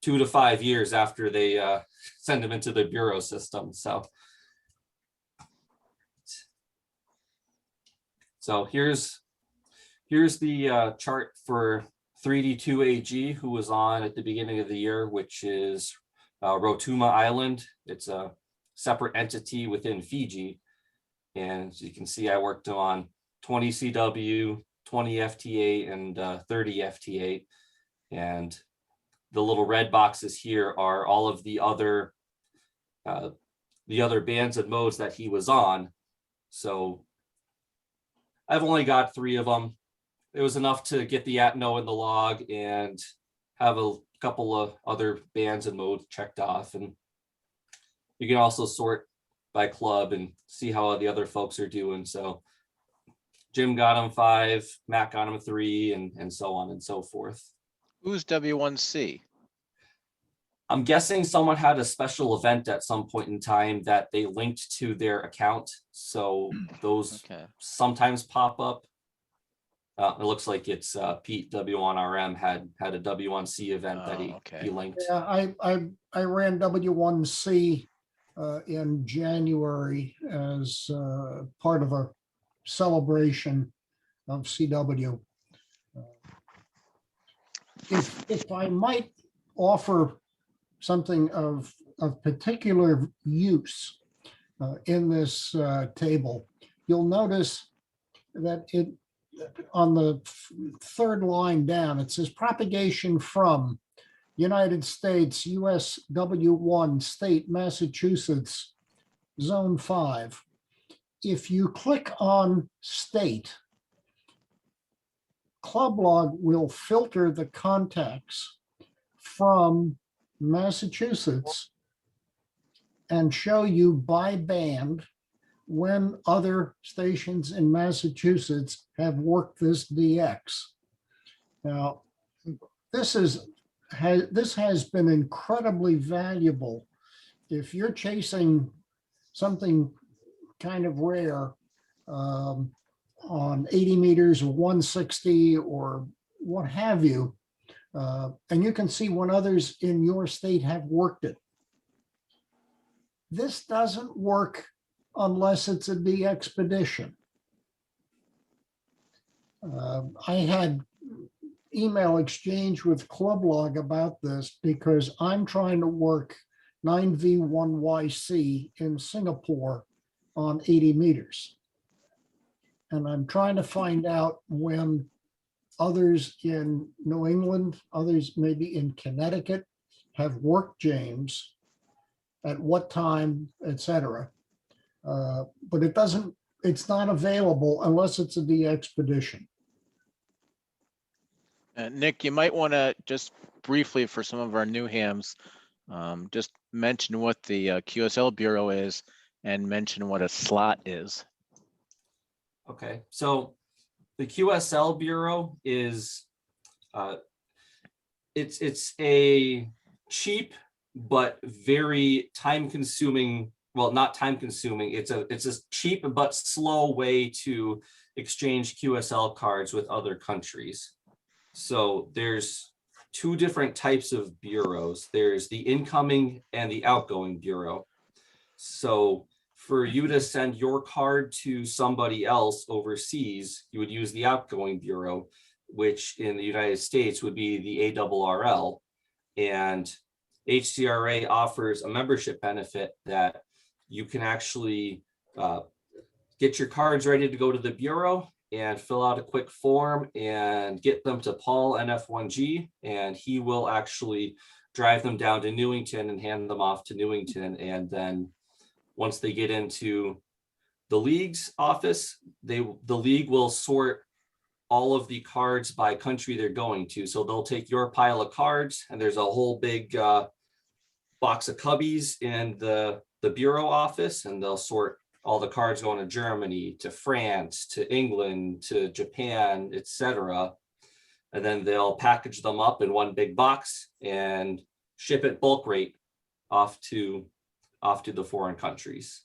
2 to 5 years after they send them into the bureau system. So here's the chart for 3D2AG, who was on at the beginning of the year, which is Rotuma Island. It's a separate entity within Fiji. And as you can see, I worked on 20 CW, 20 FT8, and 30 FT8. And the little red boxes here are all of the other bands and modes that he was on. So I've only got 3 of them. It was enough to get the @no in the log and have a couple of other bands and modes checked off. And you can also sort by club and see how the other folks are doing. So Jim got him 5, Matt got him 3, and so on and so forth.
Who's W1C?
I'm guessing someone had a special event at some point in time that they linked to their account. So those sometimes pop up. It looks like it's Pete W1RM had a W1C event that he linked.
Yeah, I ran W1C in January as part of a celebration of CW. If I might offer something of particular use in this table, you'll notice that on the 3rd line down, it says propagation from United States, US W1 state, Massachusetts, zone 5. If you click on state, ClubLog will filter the contacts from Massachusetts and show you by band when other stations in Massachusetts have worked this DX. Now, this has been incredibly valuable if you're chasing something kind of rare on 80 meters or 160 or what have you, and you can see when others in your state have worked it. This doesn't work unless it's a de-expedition. I had email exchange with ClubLog about this because I'm trying to work 9V1YC in Singapore on 80 meters. And I'm trying to find out when others in New England, others maybe in Connecticut have worked James, at what time, etc. But it's not available unless it's a de-expedition.
Nick, you might want to just briefly for some of our new hams, just mention what the QSL Bureau is and mention what a slot is.
Okay, so the QSL Bureau is it's a cheap but very time-consuming. Well, not time-consuming. It's a cheap but slow way to exchange QSL cards with other countries. So there's two different types of bureaus. There's the incoming and the outgoing bureau. So for you to send your card to somebody else overseas, you would use the outgoing bureau, which in the United States would be the ARRL. And HCRA offers a membership benefit that you can actually get your cards ready to go to the bureau and fill out a quick form and get them to Paul NF1G, and he will actually drive them down to Newington and hand them off to Newington. And then once they get into the league's office, the league will sort all of the cards by country they're going to. So they'll take your pile of cards, and there's a whole big box of cubbies in the bureau office, and they'll sort all the cards going to Germany, to France, to England, to Japan, etc. And then they'll package them up in one big box and ship it bulk rate off to the foreign countries.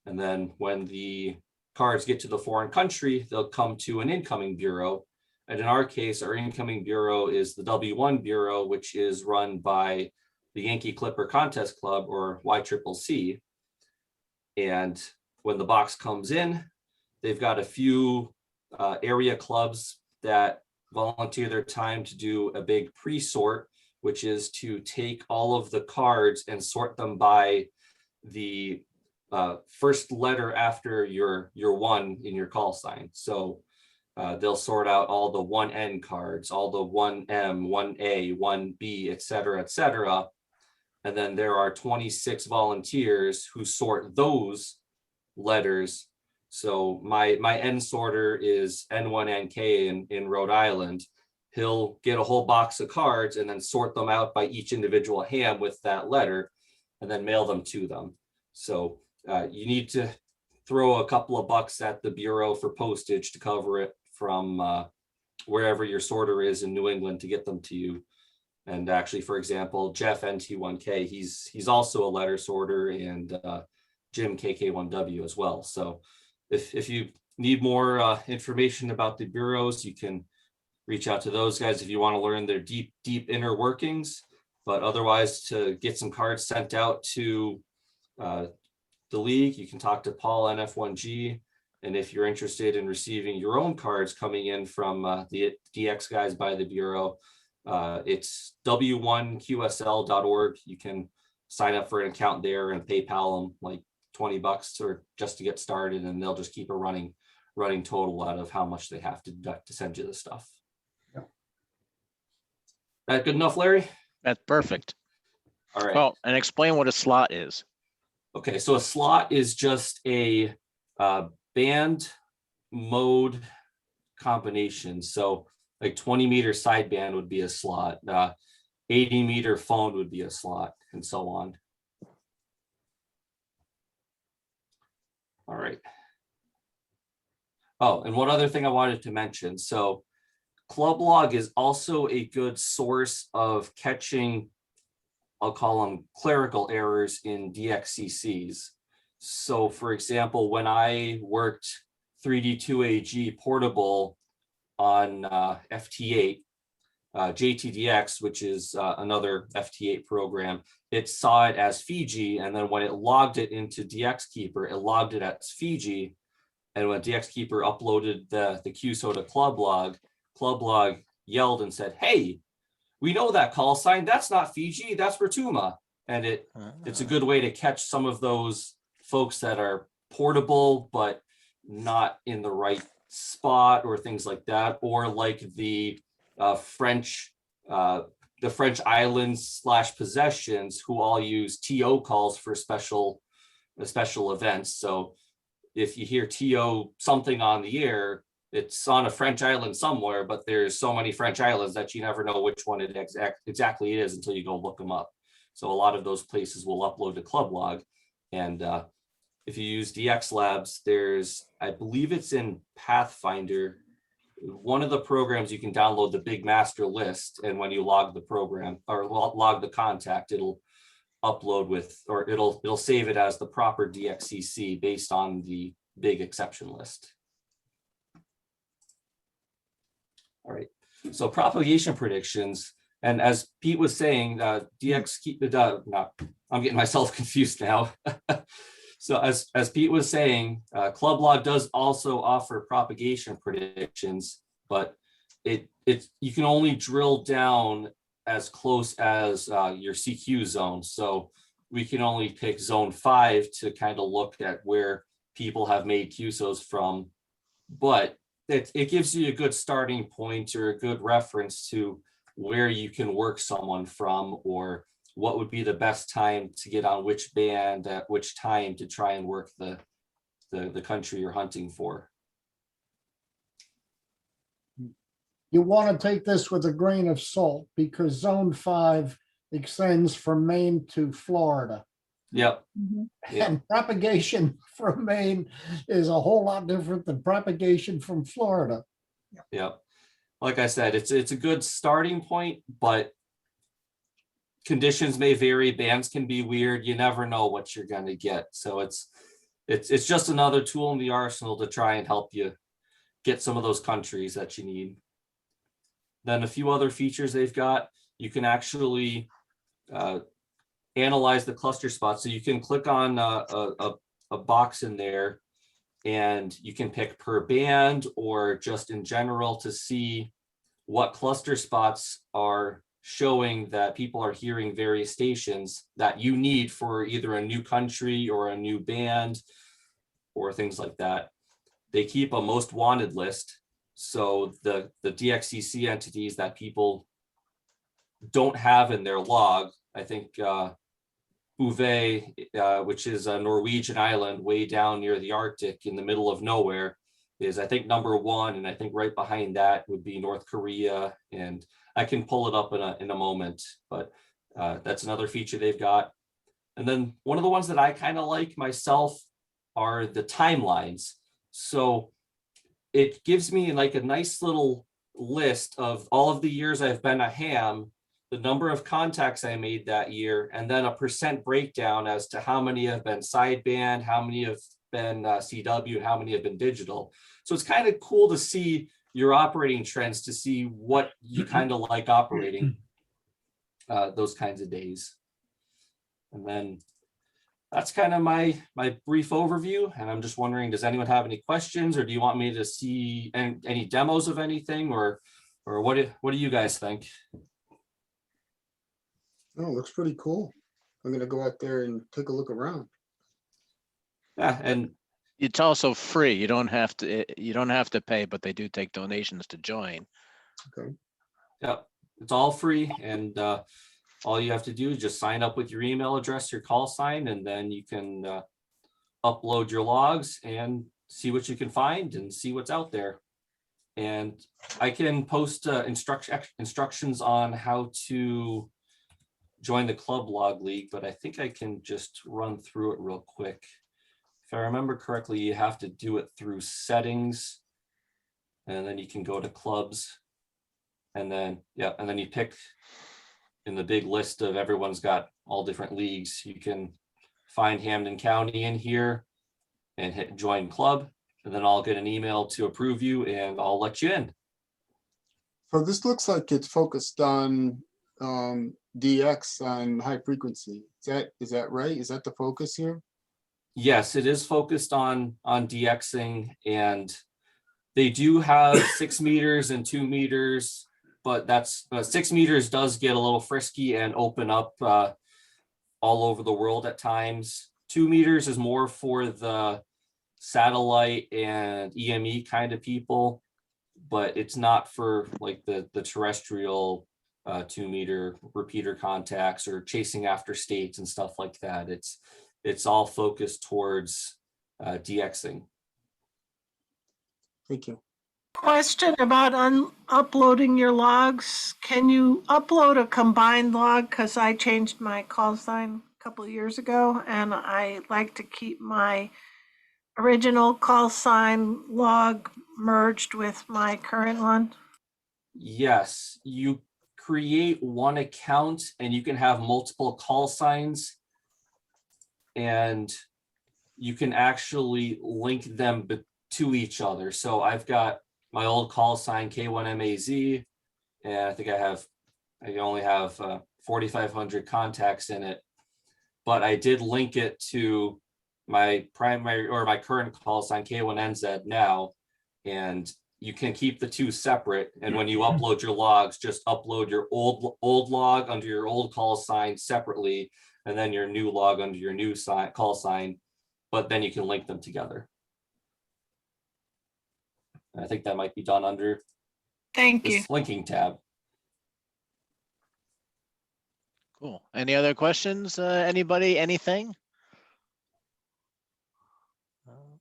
And then when the cards get to the foreign country, they'll come to an incoming bureau. And in our case, our incoming bureau is the W1 Bureau, which is run by the Yankee Clipper Contest Club, or YCCC. And when the box comes in, they've got a few area clubs that volunteer their time to do a big pre-sort, which is to take all of the cards and sort them by the first letter after your one in your call sign. So they'll sort out all the 1N cards, all the 1M, 1A, 1B, etc. And then there are 26 volunteers who sort those letters. So my N sorter is N1NK in Rhode Island. He'll get a whole box of cards and then sort them out by each individual ham with that letter, and then mail them to them. So you need to throw a couple of bucks at the bureau for postage to cover it from wherever your sorter is in New England to get them to you. And actually, for example, Jeff NT1K, he's also a letter sorter, and Jim KK1W as well. So if you need more information about the bureaus, you can reach out to those guys if you want to learn their deep inner workings. But otherwise, to get some cards sent out to the league, you can talk to Paul NF1G. And if you're interested in receiving your own cards coming in from the DX guys by the bureau, it's w1qsl.org. You can sign up for an account there and PayPal them like $20 or just to get started, and they'll just keep a running total out of how much they have to deduct to send you the stuff.
Yeah.
That good enough, Larry?
That's perfect.
All right.
Well, and explain what a slot is.
Okay, so a slot is just a band mode combination. So like 20-meter sideband would be a slot, 80-meter phone would be a slot, and so on. All right. Oh, and one other thing I wanted to mention. So ClubLog is also a good source of catching, I'll call them clerical errors in DXCCs. So for example, when I worked 3D2AG portable on FT8, JTDX, which is another FT8 program, it saw it as Fiji, and then when it logged it into DXKeeper, it logged it as Fiji. And when DXKeeper uploaded the QSO to ClubLog, ClubLog yelled and said, "Hey, we know that call sign. That's not Fiji, that's Rotuma." and it's a good way to catch some of those folks that are portable but not in the right spot or things like that, or like the French islands / possessions who all use TO calls for special events. So if you hear TO something on the air, it's on a French island somewhere, but there's so many French islands that you never know which one it exactly is until you go look them up. So a lot of those places will upload to ClubLog. And if you use DX Labs, I believe it's in Pathfinder, one of the programs you can download the big master list. And when you log the program or log the contact, it'll upload or it'll save it as the proper DXCC based on the big exception list. All right, so propagation predictions, and as Pete was saying, I'm getting myself confused now. So as Pete was saying, ClubLog does also offer propagation predictions, but you can only drill down as close as your CQ zone. So we can only pick zone 5 to kind of look at where people have made QSOs from, but it gives you a good starting point or a good reference to where you can work someone from, or what would be the best time to get on which band at which time to try and work the country you're hunting for.
You want to take this with a grain of salt because zone 5 extends from Maine to Florida.
Yep.
And propagation from Maine is a whole lot different than propagation from Florida.
Yep. Like I said, it's a good starting point, but conditions may vary. Bands can be weird. You never know what you're going to get. So it's just another tool in the arsenal to try and help you get some of those countries that you need. Then a few other features they've got, you can actually analyze the cluster spots. So you can click on a box in there and you can pick per band or just in general to see what cluster spots are showing that people are hearing various stations that you need for either a new country or a new band or things like that. They keep a most wanted list. So the DXCC entities that people don't have in their log, I think Bouvet, which is a Norwegian island way down near the Arctic in the middle of nowhere, is I think #1, and I think right behind that would be North Korea, and I can pull it up in a moment, but that's another feature they've got. And then one of the ones that I kind of like myself are the timelines. So it gives me like a nice little list of all of the years I've been a ham, the number of contacts I made that year, and then a % breakdown as to how many have been sideband, how many have been CW, and how many have been digital. So it's kind of cool to see your operating trends, to see what you kind of like operating those kinds of days. And then that's kind of my brief overview. And I'm just wondering, does anyone have any questions, or do you want me to see any demos of anything, or what do you guys think?
Oh, looks pretty cool. I'm gonna go out there and take a look around.
Yeah, and
it's also free. You don't have to pay, but they do take donations to join.
Okay.
Yep, it's all free, and all you have to do is just sign up with your email address, your call sign, and then you can upload your logs and see what you can find and see what's out there. And I can post instructions on how to join the ClubLog League, but I think I can just run through it real quick. If I remember correctly, you have to do it through settings, and then you can go to clubs, and then you pick in the big list of everyone's got all different leagues. You can find Hampden County in here and hit join club, and then I'll get an email to approve you and I'll let you in.
So this looks like it's focused on DX on high frequency. Is that right? Is that the focus here?
Yes, it is focused on DXing, and they do have 6 meters and 2 meters, but that's 6 meters does get a little frisky and open up all over the world at times. 2 meters is more for the satellite and EME kind of people, but it's not for like the terrestrial 2 meter repeater contacts or chasing after states and stuff like that. It's all focused towards DXing.
Thank you.
Question about uploading your logs. Can you upload a combined log? Because I changed my call sign a couple of years ago, and I like to keep my original call sign log merged with my current one.
Yes, you create one account and you can have multiple call signs, and you can actually link them to each other. So I've got my old call sign K1MAZ, and I think I only have 4,500 contacts in it, but I did link it to my primary or my current call sign K1NZ now, and you can keep the two separate. And when you upload your logs, just upload your old log under your old call sign separately, and then your new log under your new call sign, but then you can link them together. I think that might be done under this linking tab.
Cool. Any other questions? Anybody, anything?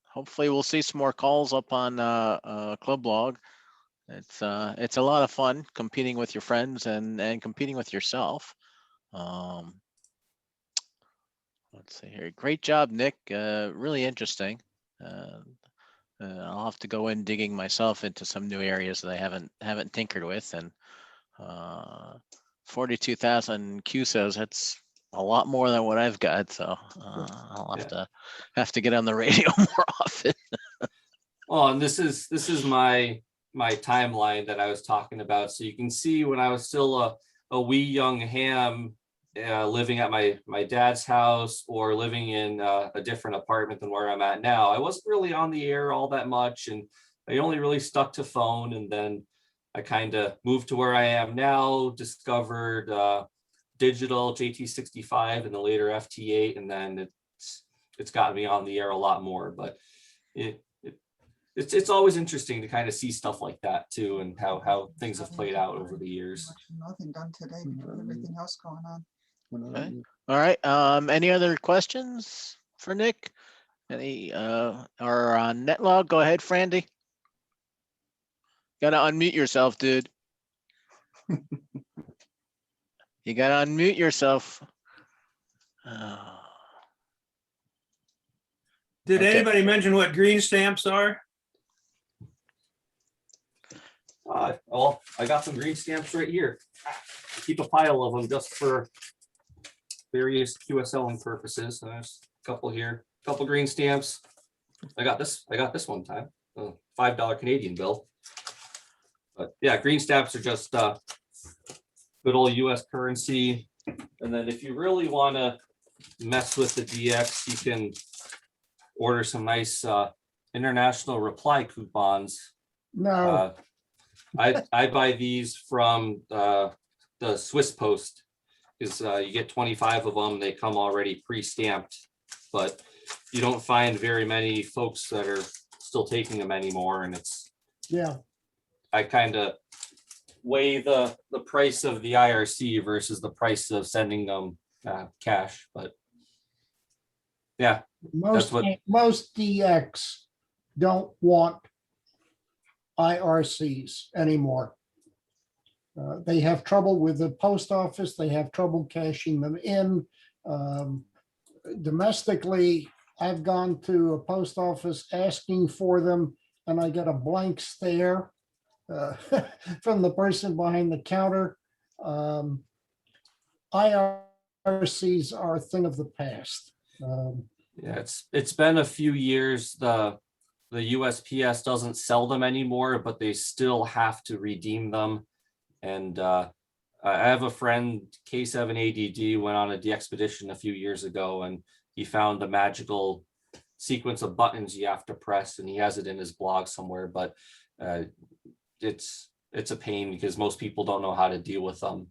Hopefully we'll see some more calls up on ClubLog. It's a lot of fun competing with your friends and competing with yourself. Let's see here. Great job, Nick. Really interesting. I'll have to go in digging myself into some new areas that I haven't tinkered with. And 42,000 QSOs, that's a lot more than what I've got. So I'll have to get on the radio more often.
Well, and this is my timeline that I was talking about. So you can see when I was still a wee young ham, living at my dad's house or living in a different apartment than where I'm at now, I wasn't really on the air all that much, and I only really stuck to phone. And then I kind of moved to where I am now, discovered digital JT65 and the later FT8, and then it's gotten me on the air a lot more. But it's always interesting to kind of see stuff like that too, and how things have played out over the years.
Nothing done today because everything else going on.
Okay. All right. Any other questions for Nick? Any or on NetLog? Go ahead, Frandy. Gotta unmute yourself, dude. You gotta unmute yourself.
Did
Okay.
anybody mention what green stamps are?
Well, I got some green stamps right here. I keep a pile of them just for various QSLing purposes. There's a couple here, a couple green stamps. I got this one time, a $5 Canadian bill. But yeah, green stamps are just good old US currency. And then if you really want to mess with the DX, you can order some nice international reply coupons.
No.
I buy these from the Swiss Post, because you get 25 of them. They come already pre-stamped, but you don't find very many folks that are still taking them anymore. And I kind of weigh the price of the IRC versus the price of sending them cash. But yeah,
most DX don't want IRCs anymore. They have trouble with the post office. They have trouble cashing them in. Domestically, I've gone to a post office asking for them, and I get a blank stare from the person behind the counter. IRCs are a thing of the past.
Yeah, it's been a few years. The USPS doesn't sell them anymore, but they still have to redeem them. And I have a friend, K7ADD, went on a DXpedition a few years ago, and he found a magical sequence of buttons you have to press, and he has it in his blog somewhere. But it's a pain because most people don't know how to deal with them.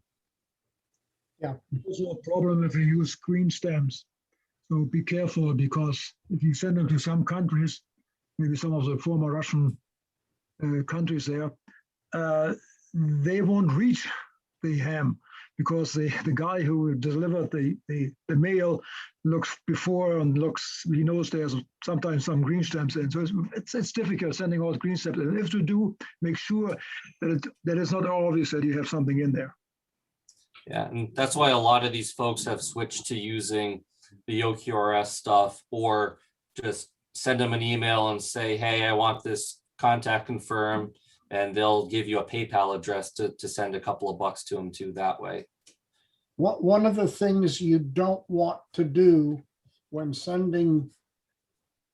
Yeah.
Also a problem if you use green stamps. So be careful, because if you send them to some countries, maybe some of the former Russian countries there, they won't reach the ham, because the guy who delivered the mail looks before and he knows there's sometimes some green stamps in. So it's difficult sending out green stamps. And if you do, make sure that it's not obvious that you have something in there.
Yeah, and that's why a lot of these folks have switched to using the OQRS stuff, or just send them an email and say, hey, I want this contact confirmed, and they'll give you a PayPal address to send a couple of bucks to them too that way.
One of the things you don't want to do when sending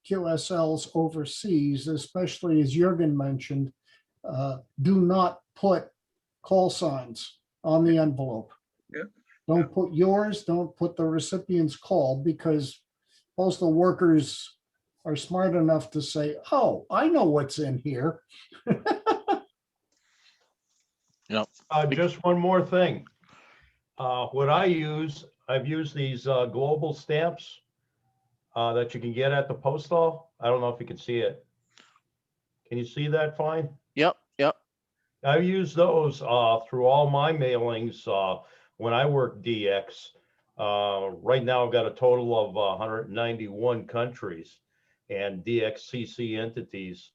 QSLs overseas, especially as Jürgen mentioned, do not put call signs on the envelope.
Yeah.
Don't put yours, don't put the recipient's call, because postal workers are smart enough to say, oh, I know what's in here.
Yep.
Just one more thing. What I've used these global stamps that you can get at the postal. I don't know if you can see it. Can you see that fine?
Yep.
I've used those through all my mailings when I work DX. Right now I've got a total of 191 countries and DXCC entities.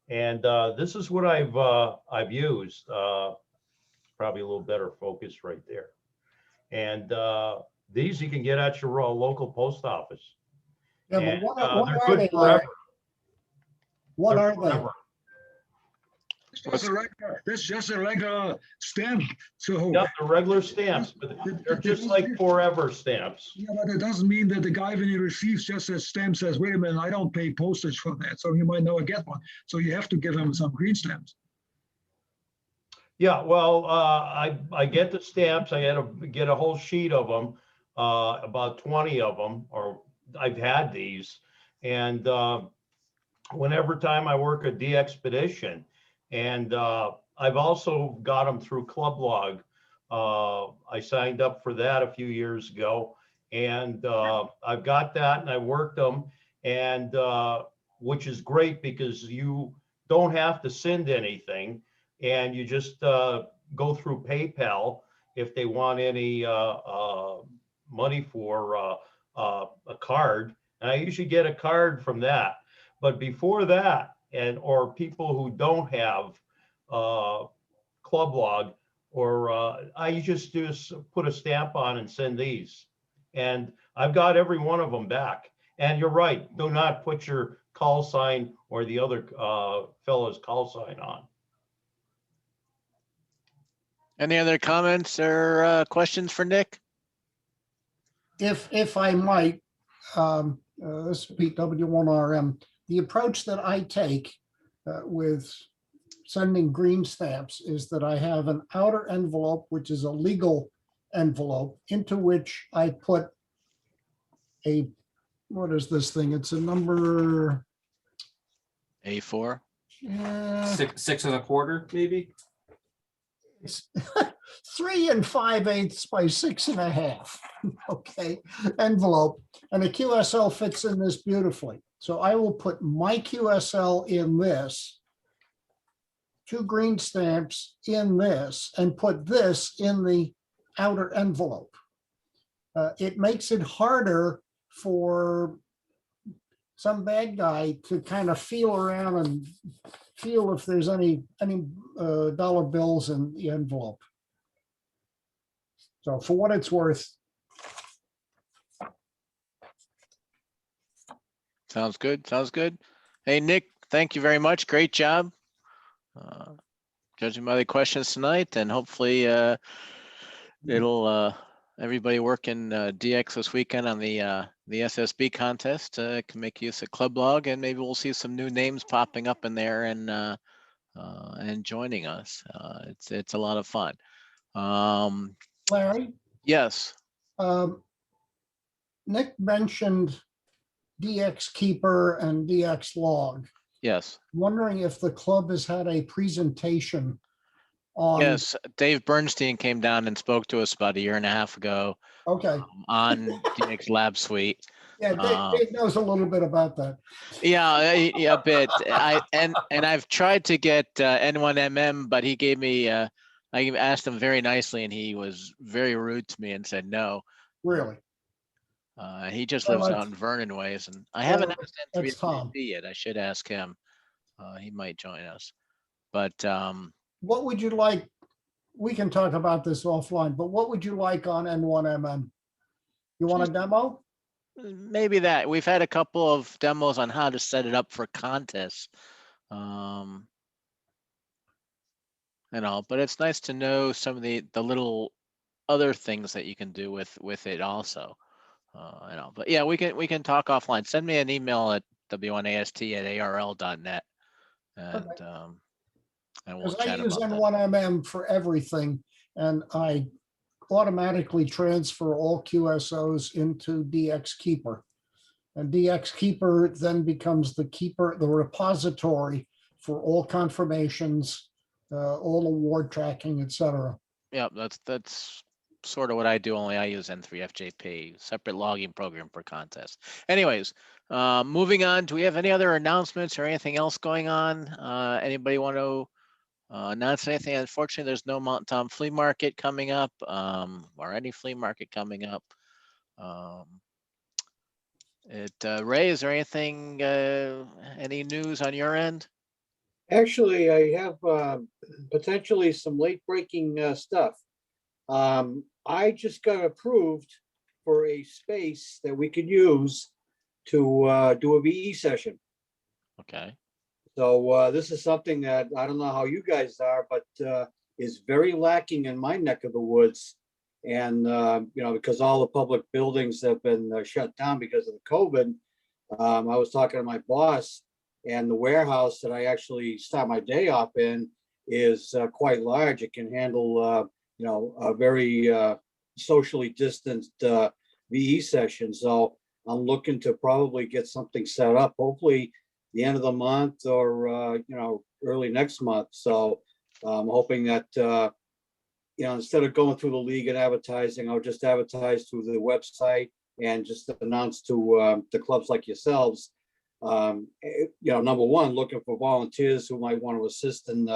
And this is what I've used. Probably a little better focus right there. And these you can get at your local post office.
Yeah,
And,
but
they're
what are
good
they,
forever.
What
They're
are they?
forever.
That's just a regular stamp. So
Yep, the regular stamps, but they're just like forever stamps.
yeah, but it doesn't mean that the guy, when he receives just a stamp, says, wait a minute, I don't pay postage for that. So he might never get one. So you have to give him some green stamps.
Yeah, well, I get the stamps. I had to get a whole sheet of them, about 20 of them, or I've had these. And whenever time I work a DXpedition, and I've also got them through ClubLog. I signed up for that a few years ago, and I've got that, and I worked them, and which is great because you don't have to send anything, and you just go through PayPal if they want any money for a card, and I usually get a card from that. But before that, or people who don't have ClubLog, or I just put a stamp on and send these, and I've got every one of them back. And you're right, do not put your call sign or the other fellow's call sign on.
Any other comments or questions for Nick?
If I might, this is Pete W1RM. The approach that I take with sending green stamps is that I have an outer envelope, which is a legal envelope, into which I put what is this thing? It's a number
A4.
Six and a quarter, maybe.
It's 3 5/8 by 6 1/2. Okay, envelope, and a QSL fits in this beautifully. So I will put my QSL in this, 2 green stamps in this, and put this in the outer envelope. It makes it harder for some bad guy to kind of feel around and feel if there's any dollar bills in the envelope. So for what it's worth.
Sounds good. Sounds good. Hey, Nick, thank you very much. Great job. Judging by the questions tonight, and hopefully it'll everybody working DX this weekend on the SSB contest can make use of ClubLog, and maybe we'll see some new names popping up in there and joining us. It's a lot of fun.
Larry?
Yes.
Nick mentioned DX Keeper and DX Log.
Yes.
Wondering if the club has had a presentation on,
Yes, Dave Bernstein came down and spoke to us about a year and a half ago
okay.
on DX Lab Suite.
Yeah, Dave knows a little bit about that.
Yeah, a bit. And I've tried to get N1MM, but he gave me. I asked him very nicely, and he was very rude to me and said no.
Really?
He just
Well,
lives
that's-
out in Vernon ways, and I
well,
haven't asked
that's Tom.
N3FJP yet. I should ask him. He might join us, but
What would you like? We can talk about this offline, but what would you like on N1MM? You want a demo?
maybe that. We've had a couple of demos on how to set it up for contests. But it's nice to know some of the little other things that you can do with it also. But yeah, we can talk offline. Send me an email at w1ast@arl.net, and we'll
Because I
chat
use
about that.
N1MM for everything, and I automatically transfer all QSOs into DX Keeper. And DX Keeper then becomes the repository for all confirmations, all award tracking, etc.
Yeah, that's sort of what I do, only I use N3FJP, separate logging program for contests. Anyways, moving on, do we have any other announcements or anything else going on? Anybody want to announce anything? Unfortunately, there's no Mount Tom flea market coming up, or any flea market coming up. Ray, is there anything, any news on your end?
Actually, I have potentially some late breaking stuff. I just got approved for a space that we could use to do a VE session.
Okay.
So this is something that I don't know how you guys are, but is very lacking in my neck of the woods. And, because all the public buildings have been shut down because of the COVID, I was talking to my boss, and the warehouse that I actually start my day off in is quite large. It can handle, a very socially distanced VE session. So I'm looking to probably get something set up, hopefully the end of the month or, early next month. So I'm hoping that, instead of going through the league and advertising, I'll just advertise through the website and just announce to the clubs like yourselves, number one, looking for volunteers who might want to assist in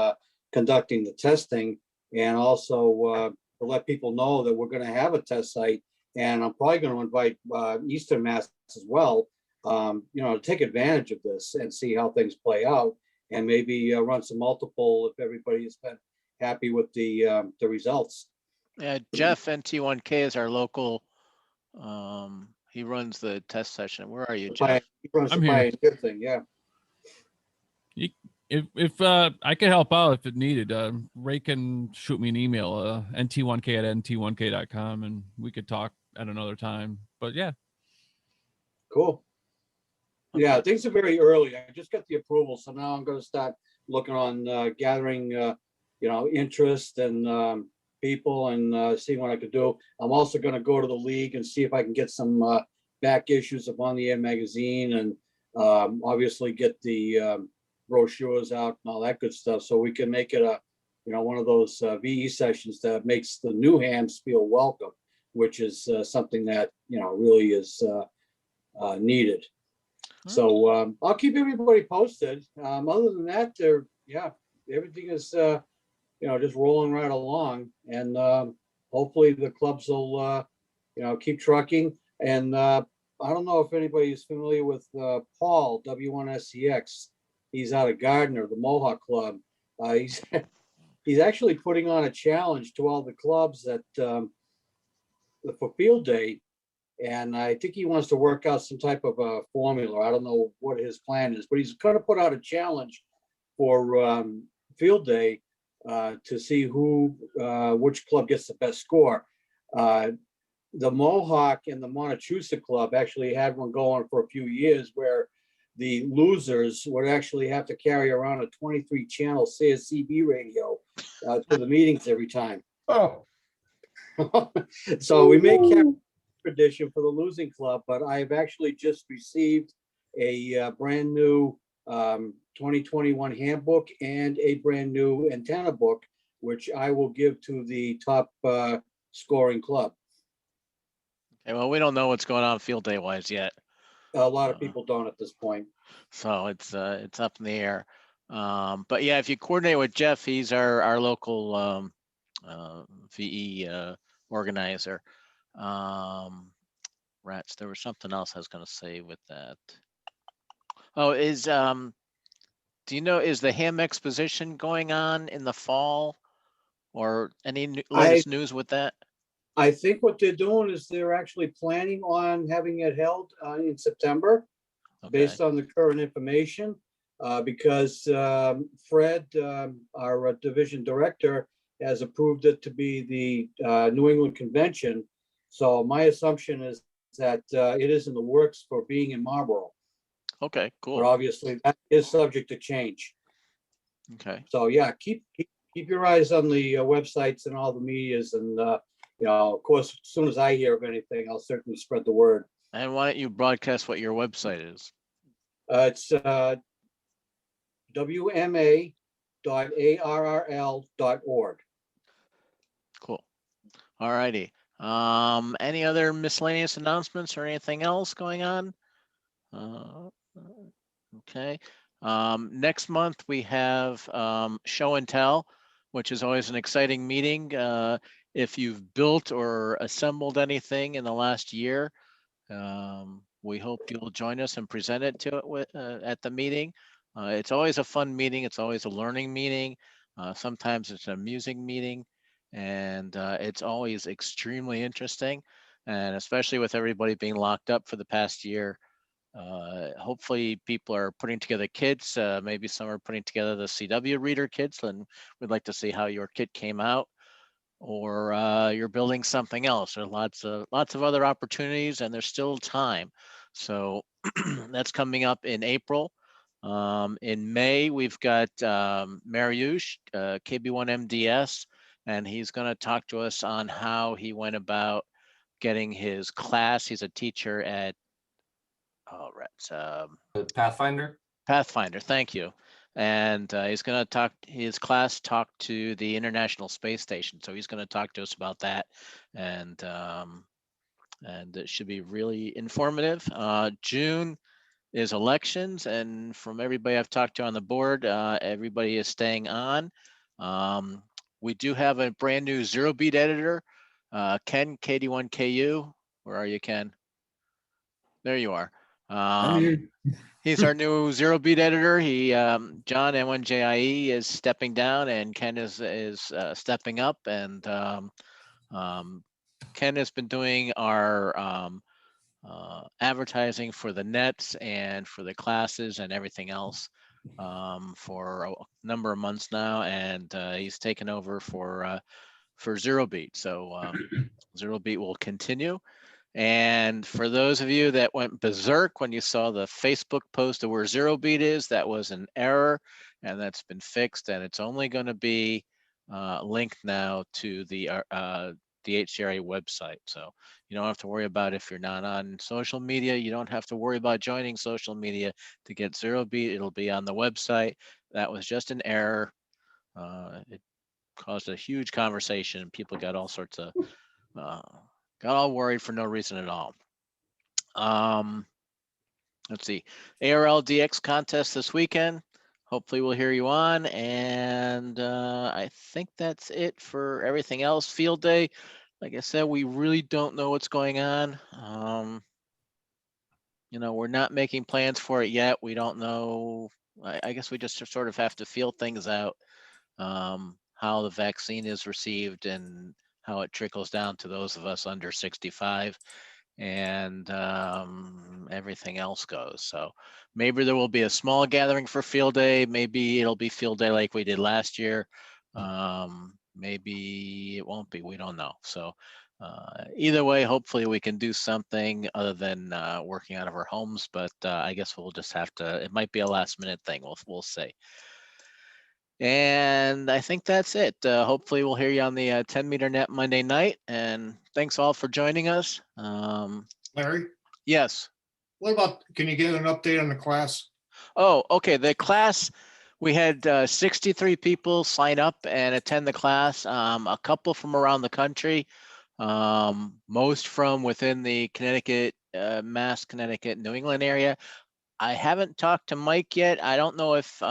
conducting the testing, and also to let people know that we're going to have a test site. And I'm probably going to invite Eastern Mass as well, to take advantage of this and see how things play out, and maybe run some multiple if everybody has been happy with the results.
Yeah, Jeff NT1K is our local. He runs the test session. Where are you, Jeff?
He runs
I'm
the
here.
Pioneer thing, yeah.
If I can help out if it needed, Ray can shoot me an email, nt1k@nt1k.com, and we could talk at another time. But yeah.
Cool. Yeah, things are very early. I just got the approval, so now I'm going to start looking on gathering, interest and people and seeing what I could do. I'm also going to go to the league and see if I can get some back issues of On the Air magazine, and obviously get the brochures out and all that good stuff, so we can make it one of those VE sessions that makes the new hams feel welcome, which is something that really is needed. So I'll keep everybody posted. Other than that, everything is just rolling right along, and hopefully the clubs will keep trucking. And I don't know if anybody is familiar with Paul W1SCX. He's out of Gardner, the Mohawk Club. He's actually putting on a challenge to all the clubs that for field day. And I think he wants to work out some type of a formula. I don't know what his plan is, but he's going to put out a challenge for field day to see which club gets the best score. The Mohawk and the Montechusett Club actually had one going for a few years where the losers would actually have to carry around a 23-channel CSCB radio to the meetings every time.
Oh.
So we may carry tradition for the losing club, but I've actually just received a brand new 2021 handbook and a brand new antenna book which I will give to the top scoring club.
Okay, well, we don't know what's going on field day wise yet.
A lot of people don't at this point.
So it's up in the air. But yeah, if you coordinate with Jeff, he's our local VE organizer. Rats, there was something else I was going to say with that. Oh, do you know, is the Ham Exposition going on in the fall, or any latest news with that?
I think what they're doing is they're actually planning on having it held in September, based on the current information, because Fred, our division director, has approved it to be the New England Convention. So my assumption is that it is in the works for being in Marlboro.
Okay, cool.
But obviously that is subject to change.
Okay.
So yeah, keep your eyes on the websites and all the medias, and you know, of course, as soon as I hear of anything, I'll certainly spread the word.
And why don't you broadcast what your website is?
It's wma.arrl.org.
Cool. All righty. Any other miscellaneous announcements or anything else going on? Okay. Next month we have show and tell, which is always an exciting meeting. If you've built or assembled anything in the last year, we hope you'll join us and present it to it at the meeting. It's always a fun meeting. It's always a learning meeting. Sometimes it's an amusing meeting, and it's always extremely interesting. And especially with everybody being locked up for the past year, hopefully people are putting together kits. Maybe some are putting together the CW reader kits, and we'd like to see how your kit came out. Or you're building something else. There are lots of other opportunities, and there's still time. So that's coming up in April. In May, we've got Mariusz, KB1MDS, and he's going to talk to us on how he went about getting his class. He's a teacher at
Pathfinder.
Pathfinder, thank you. And he's going to talk, his class talked to the International Space Station. So he's going to talk to us about that. And it should be really informative. June is elections. And from everybody I've talked to on the board, everybody is staying on. We do have a brand new zero beat editor, Ken, KD1KU. Where are you, Ken? There you are. He's our new zero beat editor. He, John N1JIE is stepping down, and Ken is stepping up. And Ken has been doing our advertising for the nets and for the classes and everything else for a number of months now, and he's taken over for zero beat. So zero beat will continue. And for those of you that went berserk when you saw the Facebook post of where zero beat is, that was an error, and that's been fixed, and it's only going to be linked now to the HCRA website. So you don't have to worry about, if you're not on social media, you don't have to worry about joining social media to get zero beat. It'll be on the website. That was just an error. It caused a huge conversation, and people got all sorts of got all worried for no reason at all. Let's see, ARL DX contest this weekend. Hopefully we'll hear you on. And I think that's it for everything else. Field day, like I said, we really don't know what's going on. You know, we're not making plans for it yet. We don't know. I guess we just sort of have to feel things out, how the vaccine is received and how it trickles down to those of us under 65, and everything else goes. So maybe there will be a small gathering for field day. Maybe it'll be field day like we did last year. Maybe it won't be. We don't know. So either way, hopefully we can do something other than working out of our homes. But I guess we'll just have to. It might be a last minute thing. We'll see. And I think that's it. Hopefully we'll hear you on the 10 meter net Monday night. And thanks all for joining us.
Larry?
Yes.
What about, can you get an update on the class?
Oh, okay. The class, We had 63 people sign up and attend the class, a couple from around the country, most from within the Connecticut, Mass, Connecticut, New England area. I haven't talked to Mike yet. I don't know if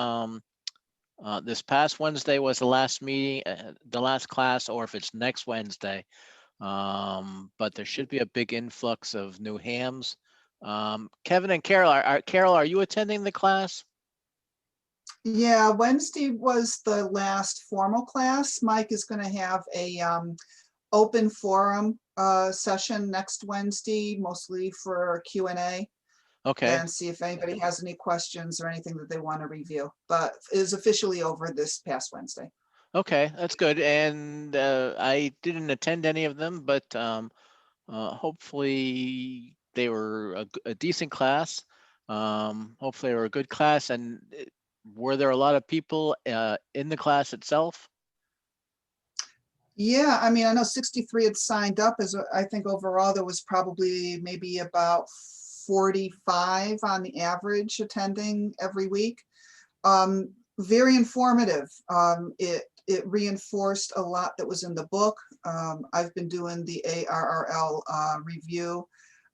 this past Wednesday was the last meeting, the last class, or if it's next Wednesday. But there should be a big influx of new hams. Kevin and Carol, Carol, are you attending the class?
Yeah, Wednesday was the last formal class. Mike is going to have a open forum session next Wednesday, mostly for Q&A.
Okay.
And see if anybody has any questions or anything that they want to review, but it is officially over this past Wednesday.
Okay, that's good. And I didn't attend any of them, but hopefully they were a decent class. Hopefully they were a good class. And were there a lot of people in the class itself?
Yeah, I mean, I know 63 had signed up. I think overall there was probably maybe about 45 on the average attending every week. Very informative. It reinforced a lot that was in the book. I've been doing the ARRL review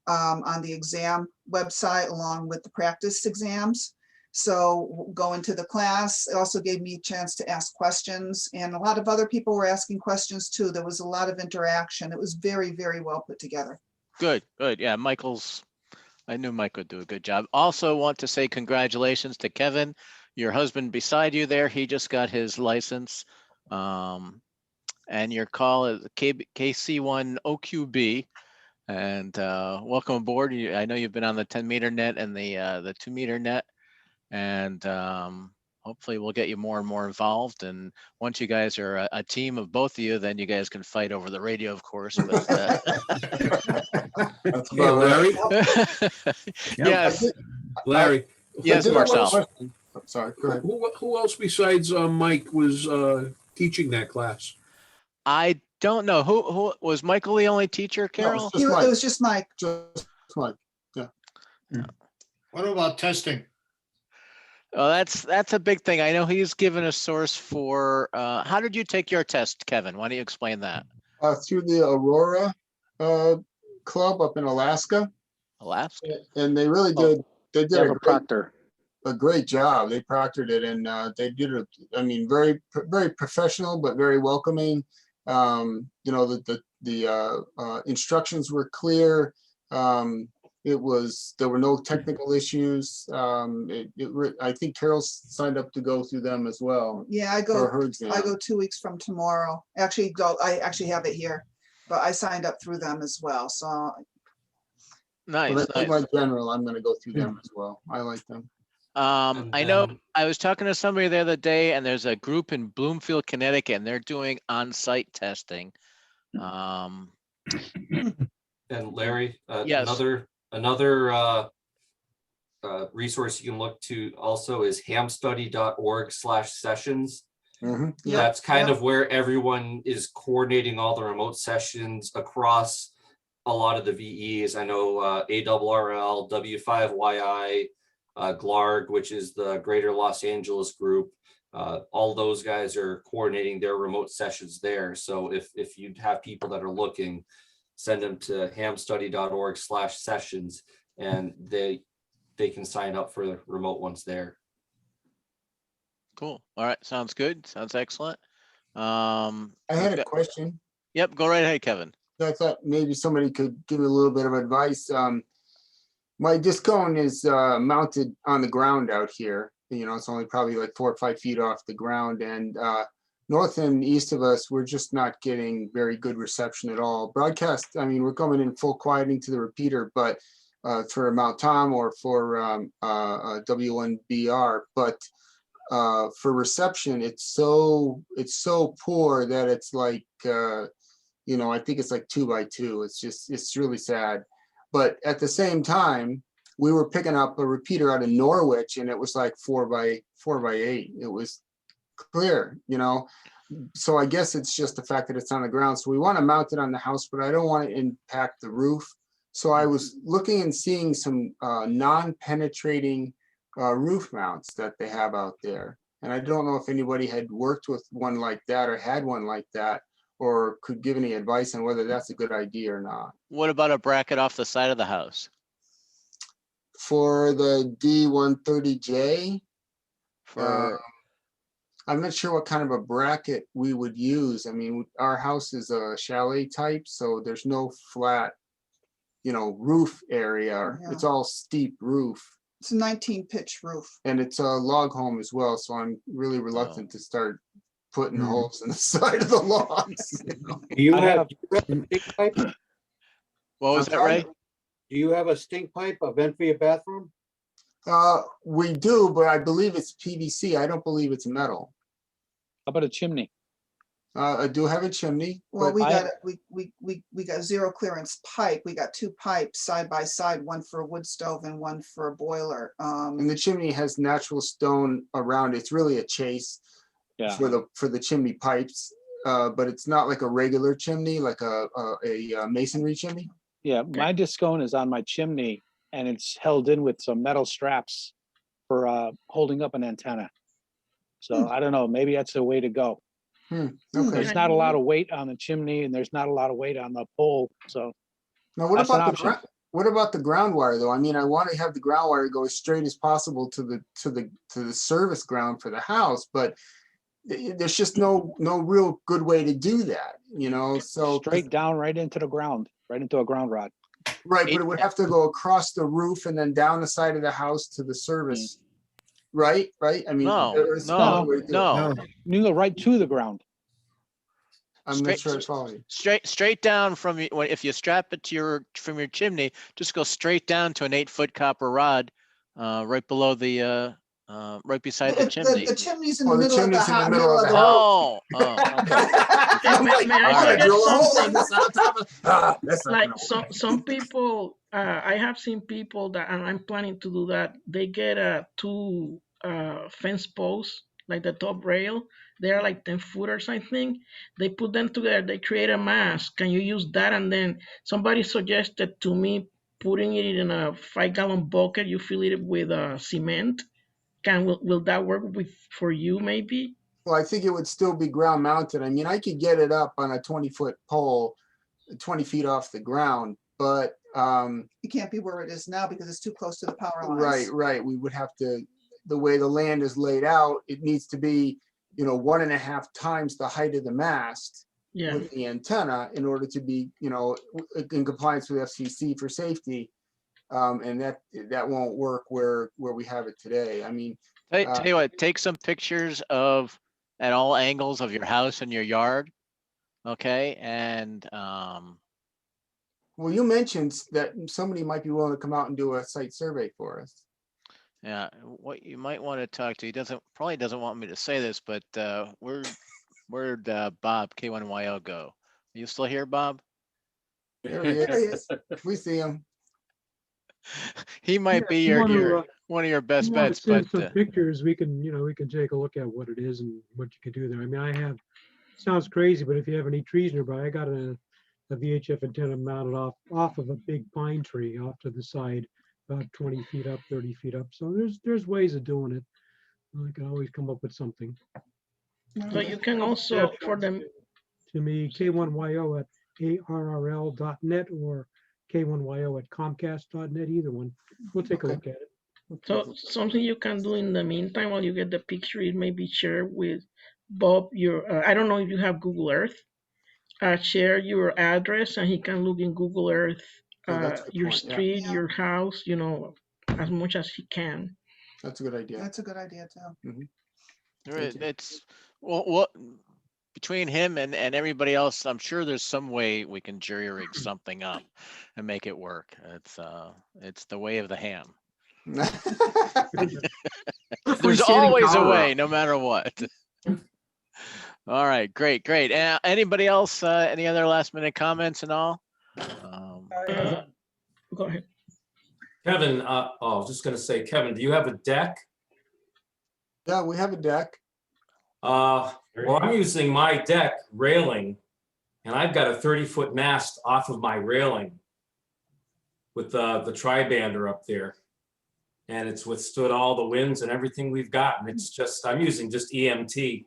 on the exam website along with the practice exams. So going to the class, it also gave me a chance to ask questions, and a lot of other people were asking questions too. There was a lot of interaction. It was very, very well put together.
Good, good. Yeah, I knew Mike would do a good job. Also want to say congratulations to Kevin, your husband beside you there. He just got his license. And your call is KC1OQB. And welcome aboard. I know you've been on the 10-meter net and the 2-meter net. And hopefully we'll get you more and more involved. And once you guys are a team of both of you, then you guys can fight over the radio, of course. But,
That's about Larry.
Yes.
Larry.
Yes, Marcel.
Sorry, go ahead.
Who else besides Mike was teaching that class?
I don't know. Who was Michael the only teacher, Carol?
It was just Mike.
Just Mike. Yeah.
What about testing?
Oh, that's a big thing. I know he's given a source for, how did you take your test, Kevin? Why don't you explain that?
Through the Aurora Club up in Alaska.
Alaska?
And they really did, they did
a
great job. They proctored it, and they did it, I mean, very, very professional, but very welcoming. You know, the instructions were clear. There were no technical issues. I think Carol signed up to go through them as well.
Yeah, I go 2 weeks from tomorrow. I actually have it here, but I signed up through them as well. So
nice.
But I think my general, I'm going to go through them as well. I like them.
I know I was talking to somebody the other day, and there's a group in Bloomfield, Connecticut, and they're doing on-site testing.
And Larry,
yes.
Another resource you can look to also is hamstudy.org/sessions.
Mm-hmm.
That's kind of where everyone is coordinating all the remote sessions across a lot of the VEs. I know ARRL, W5YI, GLARG, which is the Greater Los Angeles group. All those guys are coordinating their remote sessions there. So if you have people that are looking, send them to hamstudy.org/sessions, and they can sign up for the remote ones there.
Cool. All right. Sounds good. Sounds excellent.
I had a question.
Yep. Go right ahead, Kevin.
I thought maybe somebody could give me a little bit of advice. My disc cone is mounted on the ground out here. You know, it's only probably like 4 or 5 feet off the ground, and north and east of us, we're just not getting very good reception at all. Broadcast, I mean, we're coming in full quieting to the repeater, but for Mount Tom or for W1BR, but for reception, it's so poor that it's like, you know, I think it's like 2 by 2. It's really sad. But at the same time, we were picking up a repeater out of Norwich, and it was like 4 by 8. It was clear, you know. So I guess it's just the fact that it's on the ground. So we want to mount it on the house, but I don't want to impact the roof. So I was looking and seeing some non-penetrating roof mounts that they have out there. And I don't know if anybody had worked with one like that or had one like that, or could give any advice on whether that's a good idea or not.
What about a bracket off the side of the house?
For the D130J,
For
I'm not sure what kind of a bracket we would use. I mean, our house is a chalet type, so there's no flat, roof area.
Yeah.
It's all steep roof.
It's a 19 pitch roof.
And it's a log home as well, so I'm really reluctant to start putting holes in the side of the logs.
Do you have a stink pipe?
What was that, Ray?
Do you have a stink pipe, a vent for your bathroom?
We do, but I believe it's PVC. I don't believe it's metal.
How about a chimney?
I do have a chimney.
Well,
but
we got zero clearance pipe. We got two pipes side by side, one for a wood stove and one for a boiler.
And the chimney has natural stone around it. It's really a chase for the chimney pipes, but it's not like a regular chimney, like a masonry chimney.
Yeah, my discone is on my chimney and it's held in with some metal straps for holding up an antenna. So I don't know, maybe that's the way to go.
Okay.
There's not a lot of weight on the chimney and there's not a lot of weight on the pole. So
now what
that's an
about
option.
what about the ground wire though? I mean, I want to have the ground wire go as straight as possible to the service ground for the house, but there's just no real good way to do that, so
straight down right into the ground, right into a ground rod.
Right, but it would have to go across the roof and then down the side of the house to the service. Right? I mean,
No.
You go right to the ground.
I'm not sure I follow you.
Straight down from if you strap it to from your chimney, just go straight down to an 8-foot copper rod, right below the right beside the chimney.
The chimney's in the middle of the house.
Oh, okay.
May I suggest something? Like
Like
some people, I have seen people that, and I'm planning to do that. They get two fence posts, like the top rail. They are like 10 footers, I think. They put them together. They create a mast. Can you use that? And then somebody suggested to me putting it in a 5-gallon bucket. You fill it with cement. Will that work for you? Maybe.
Well, I think it would still be ground mounted. I mean, I could get it up on a 20-foot pole, 20 feet off the ground, but
it can't be where it is now because it's too close to the power lines.
Right. We would have to, the way the land is laid out, it needs to be, 1.5 times the height of the mast with the antenna in order to be, in compliance with FCC for safety. And that won't work where we have it today. I mean,
Tell you what, take some pictures at all angles of your house and your yard. Okay. And,
well, you mentioned that somebody might be willing to come out and do a site survey for us.
Yeah, what you might want to talk to, he probably doesn't want me to say this, but where'd Bob K1YO go? Are you still here, Bob?
There he is. We see him.
He might be one of your best bets,
Send
but
some pictures, we can take a look at what it is and what you can do there. I mean, sounds crazy, but if you have any trees nearby, I got a VHF antenna mounted off of a big pine tree off to the side, about 20 feet up, 30 feet up. So there's ways of doing it. I can always come up with something.
So you can also for them.
To me, K1YO at arrl.net or K1YO at comcast.net, either one. We'll take a look at it.
So something you can do in the meantime while you get the picture is maybe share with Bob I don't know if you have Google Earth. Share your address and he can look in Google Earth your street, your house, as much as he can.
That's a good idea.
That's a good idea too.
it's what between him and everybody else, I'm sure there's some way we can jury rig something up and make it work. It's the way of the ham. There's always a way, no matter what. All right, great. Anybody else? Any other last minute comments and all?
Go ahead.
Kevin, I was just gonna say, Kevin, do you have a deck?
Yeah, we have a deck.
Well, I'm using my deck railing, and I've got a 30-foot mast off of my railing with the tri-bander up there.
and it's withstood all the winds and everything we've gotten. It's just, I'm using just EMT.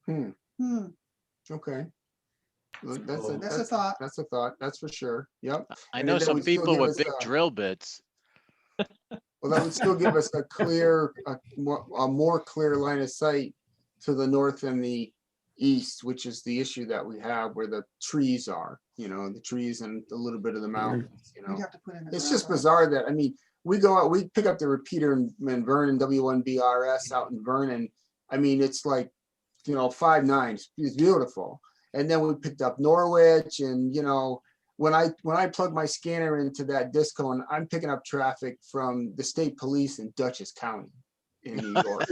Hmm. Okay. Well,
That's a thought.
That's a thought. That's for sure. Yep.
I
And
know
then that
some
would still
people
give
with
us,
big drill bits.
well, that would still give us a clear, a more clear line of sight to the north and the east, which is the issue that we have where the trees are, you know, the trees and a little bit of the mountains, you know.
We'd have to put in a
It's just
gravel.
bizarre that, I mean, we go out, we pick up the repeater in Vernon, W1BRS out in Vernon. I mean, it's like, you know, 5.9, it's beautiful. And then we picked up Norwich, and, you know, when I plug my scanner into that disco, and I'm picking up traffic from the state police in Dutchess County in New York.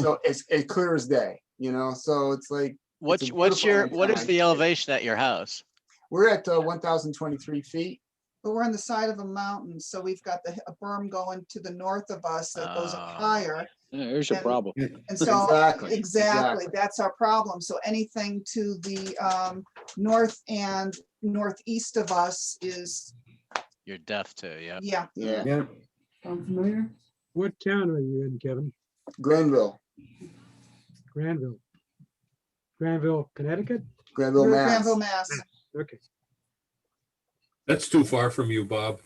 So it's clear as day, you know, so it's like.
What is the elevation at your house?
We're at 1,023 feet.
But we're on the side of a mountain, so we've got a berm going to the north of us that goes up higher.
Yeah, here's your
And-
problem.
And so,
Exactly.
exactly, that's our problem. So anything to the north and northeast of us is,
You're deaf to, yeah.
yeah.
Yeah.
Sound familiar?
What town are you in, Kevin?
Granville,
Granville. Granville, Connecticut?
Granville,
We're
Mass.
Granville, Mass.
Okay.
That's too far from you, Bob.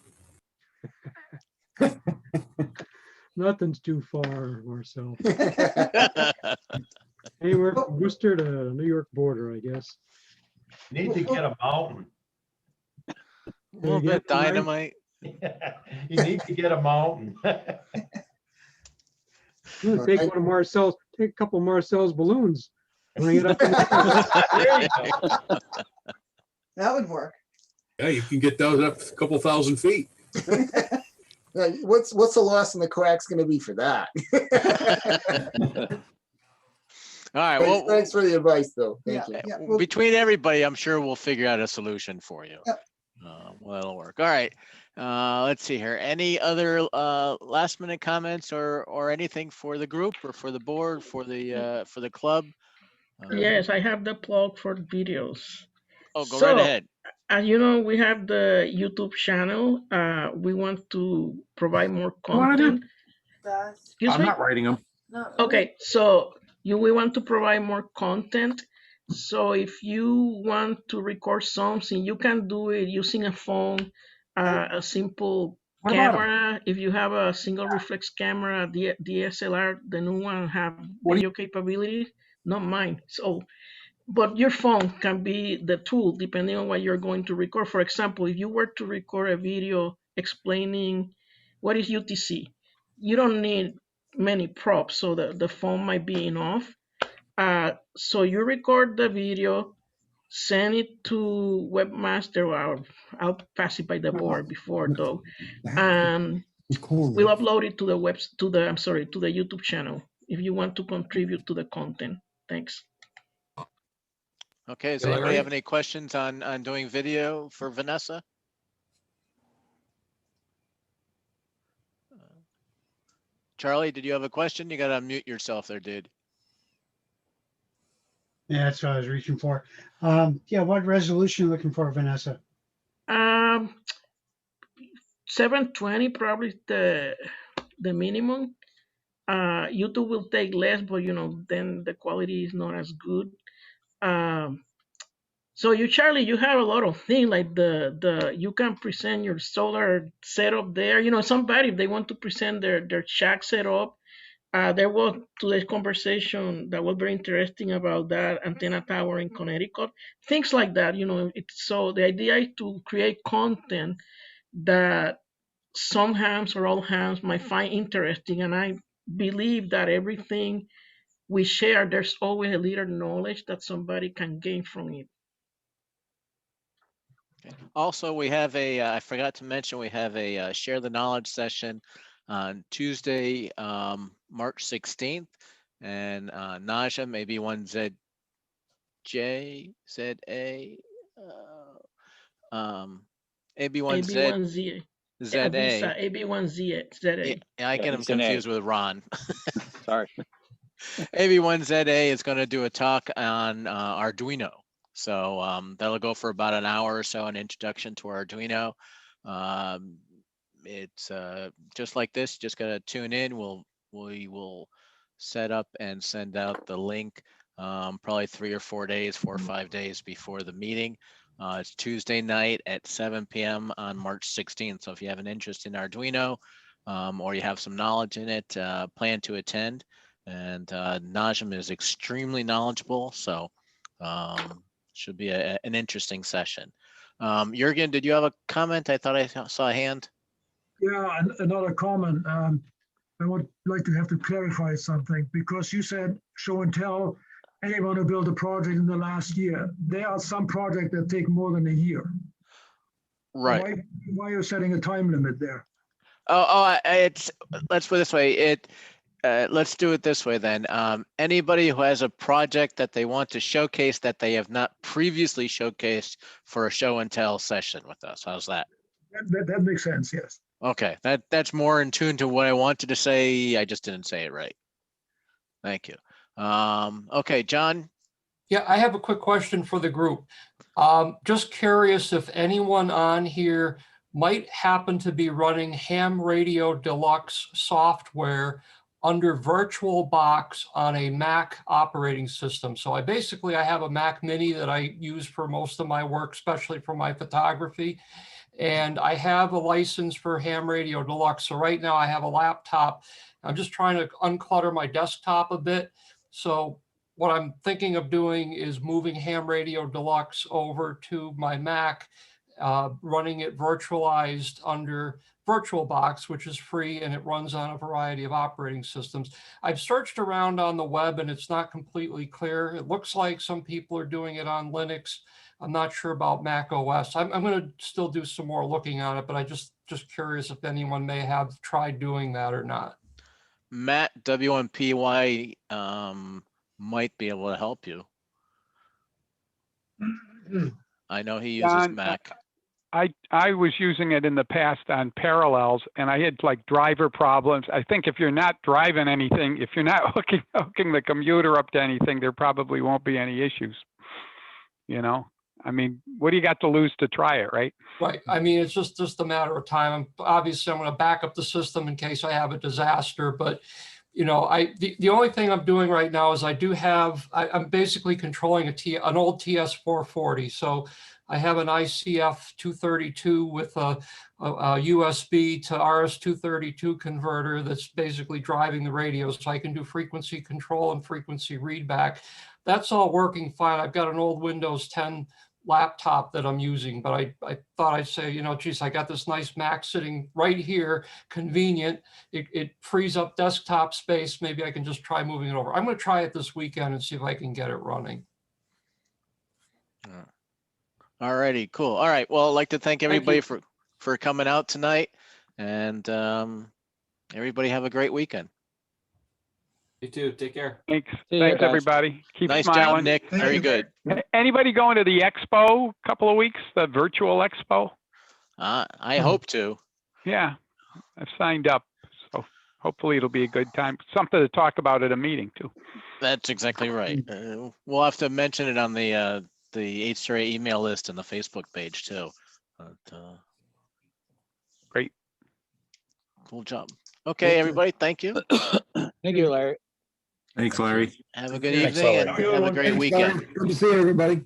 Nothing's too far, Marcel. Anywhere from Worcester to New York border, I guess.
Need to get a mountain.
A little bit dynamite.
You need to get a mountain.
Take one of Marcel's, take a couple of Marcel's balloons. Bring it up. In the
There you go.
That would work.
Yeah, you can get those up a couple thousand feet.
Yeah, what's the loss in the cracks going to be for that?
All right,
Thanks,
well,
thanks for the advice, though. Thank you.
Yeah, well,
between everybody, I'm sure we'll figure out a solution for you.
Yep.
Well, that'll work. All right. Let's see here. Any other last minute comments or anything for the group or for the board, for the club?
Yes, I have the plug for videos.
Oh, go right ahead.
As you know, we have the YouTube channel. We want to provide more content. Excuse me?
writing them.
Okay, so we want to provide more content. So if you want to record something, you can do it using a phone, a simple
What about 'em?
camera. If you have a single reflex camera, the DSLR, the new one have video capabilities, not mine. So, but your phone can be the tool depending on what you're going to record. For example, if you were to record a video explaining what is UTC, you don't need many props, so the phone might be enough. So you record the video, send it to Webmaster, or I'll pass it by the board before though, and we'll upload it to the to the YouTube channel if you want to contribute to the content. Thanks.
Okay, does anybody have any questions on doing video for Vanessa? Charlie, did you have a question? You got to unmute yourself there, dude.
Yeah, that's what I was reaching for. Yeah, what resolution are you looking for, Vanessa?
720 probably the minimum. YouTube will take less, but then the quality is not as good. So Charlie, you have a lot of things like you can present your solar setup there. Somebody, if they want to present their shack setup, there was today's conversation that was very interesting about that antenna tower in Connecticut, things like that. So the idea is to create content that some hams or all hams might find interesting, and I believe that everything we share, there's always a little knowledge that somebody can gain from it.
Also, we have I forgot to mention, we have a share the knowledge session on Tuesday, March 16th. And Naja, maybe one ZA,
AB1Z.
ZA.
AB1ZA.
Yeah, I get them
he's an A.
confused with Ron.
Sorry.
AB1ZA is going to do a talk on Arduino. So that'll go for about an hour or so, an introduction to Arduino. It's just like this. Just gotta tune in. We will set up and send out the link probably 3 or 4 days, 4 or 5 days before the meeting. It's Tuesday night at 7 p.m. on March 16th. So if you have an interest in Arduino or you have some knowledge in it, plan to attend. And Najim is extremely knowledgeable, so should be an interesting session. Jürgen, did you have a comment? I thought I saw a hand.
Yeah, another comment. I would like to have to clarify something because you said show and tell anyone who built a project in the last year. There are some projects that take more than a year.
Right.
Why are you setting a time limit there?
It's, let's put it this way. Let's do it this way then. Anybody who has a project that they want to showcase that they have not previously showcased for a show and tell session with us. How's that?
That makes sense, yes.
Okay, that's more in tune to what I wanted to say. I just didn't say it right. Thank you. Okay, John.
Yeah, I have a quick question for the group. Just curious if anyone on here might happen to be running Ham Radio Deluxe software under VirtualBox on a Mac operating system. So I have a Mac Mini that I use for most of my work, especially for my photography. And I have a license for Ham Radio Deluxe. So right now I have a laptop. I'm just trying to unclutter my desktop a bit. So what I'm thinking of doing is moving Ham Radio Deluxe over to my Mac, running it virtualized under VirtualBox, which is free and it runs on a variety of operating systems. I've searched around on the web and it's not completely clear. It looks like some people are doing it on Linux. I'm not sure about Mac OS. I'm going to still do some more looking on it, but I just curious if anyone may have tried doing that or not.
Matt WMPY might be able to help you. I know he uses
John,
Mac.
I was using it in the past on Parallels, and I had like driver problems. I think if you're not driving anything, if you're not hooking the computer up to anything, there probably won't be any issues. You know, I mean, what do you got to lose to try it, right?
Right. I mean, it's just a matter of time. Obviously, I'm going to back up the system in case I have a disaster. But, you know, the only thing I'm doing right now is I'm basically controlling an old TS440. So I have an ICF 232 with a USB to RS-232 converter that's basically driving the radio, so I can do frequency control and frequency readback. That's all working fine. I've got an old Windows 10 laptop that I'm using, but I thought I'd say, you know, geez, I got this nice Mac sitting right here, convenient. It frees up desktop space. Maybe I can just try moving it over. I'm going to try it this weekend and see if I can get it running.
All righty, cool. All right. Well, I'd like to thank everybody for coming out tonight, and everybody have a great weekend.
You too. Take care.
Thanks.
See you
Thanks,
guys.
everybody. Keep
Nice
smiling.
job, Nick. Very good.
Anybody going to the expo a couple of weeks, the virtual expo?
I hope to.
Yeah, I've signed up. So hopefully it'll be a good time. Something to talk about at a meeting too.
That's exactly right. We'll have to mention it on the H3A email list and the Facebook page too. But,
great.
Cool job. Okay, everybody. Thank you.
Thank you, Larry.
Thanks, Larry.
Have a good
Thanks,
evening
Larry.
and have a great
Thanks,
weekend.
Larry. Good to see everybody.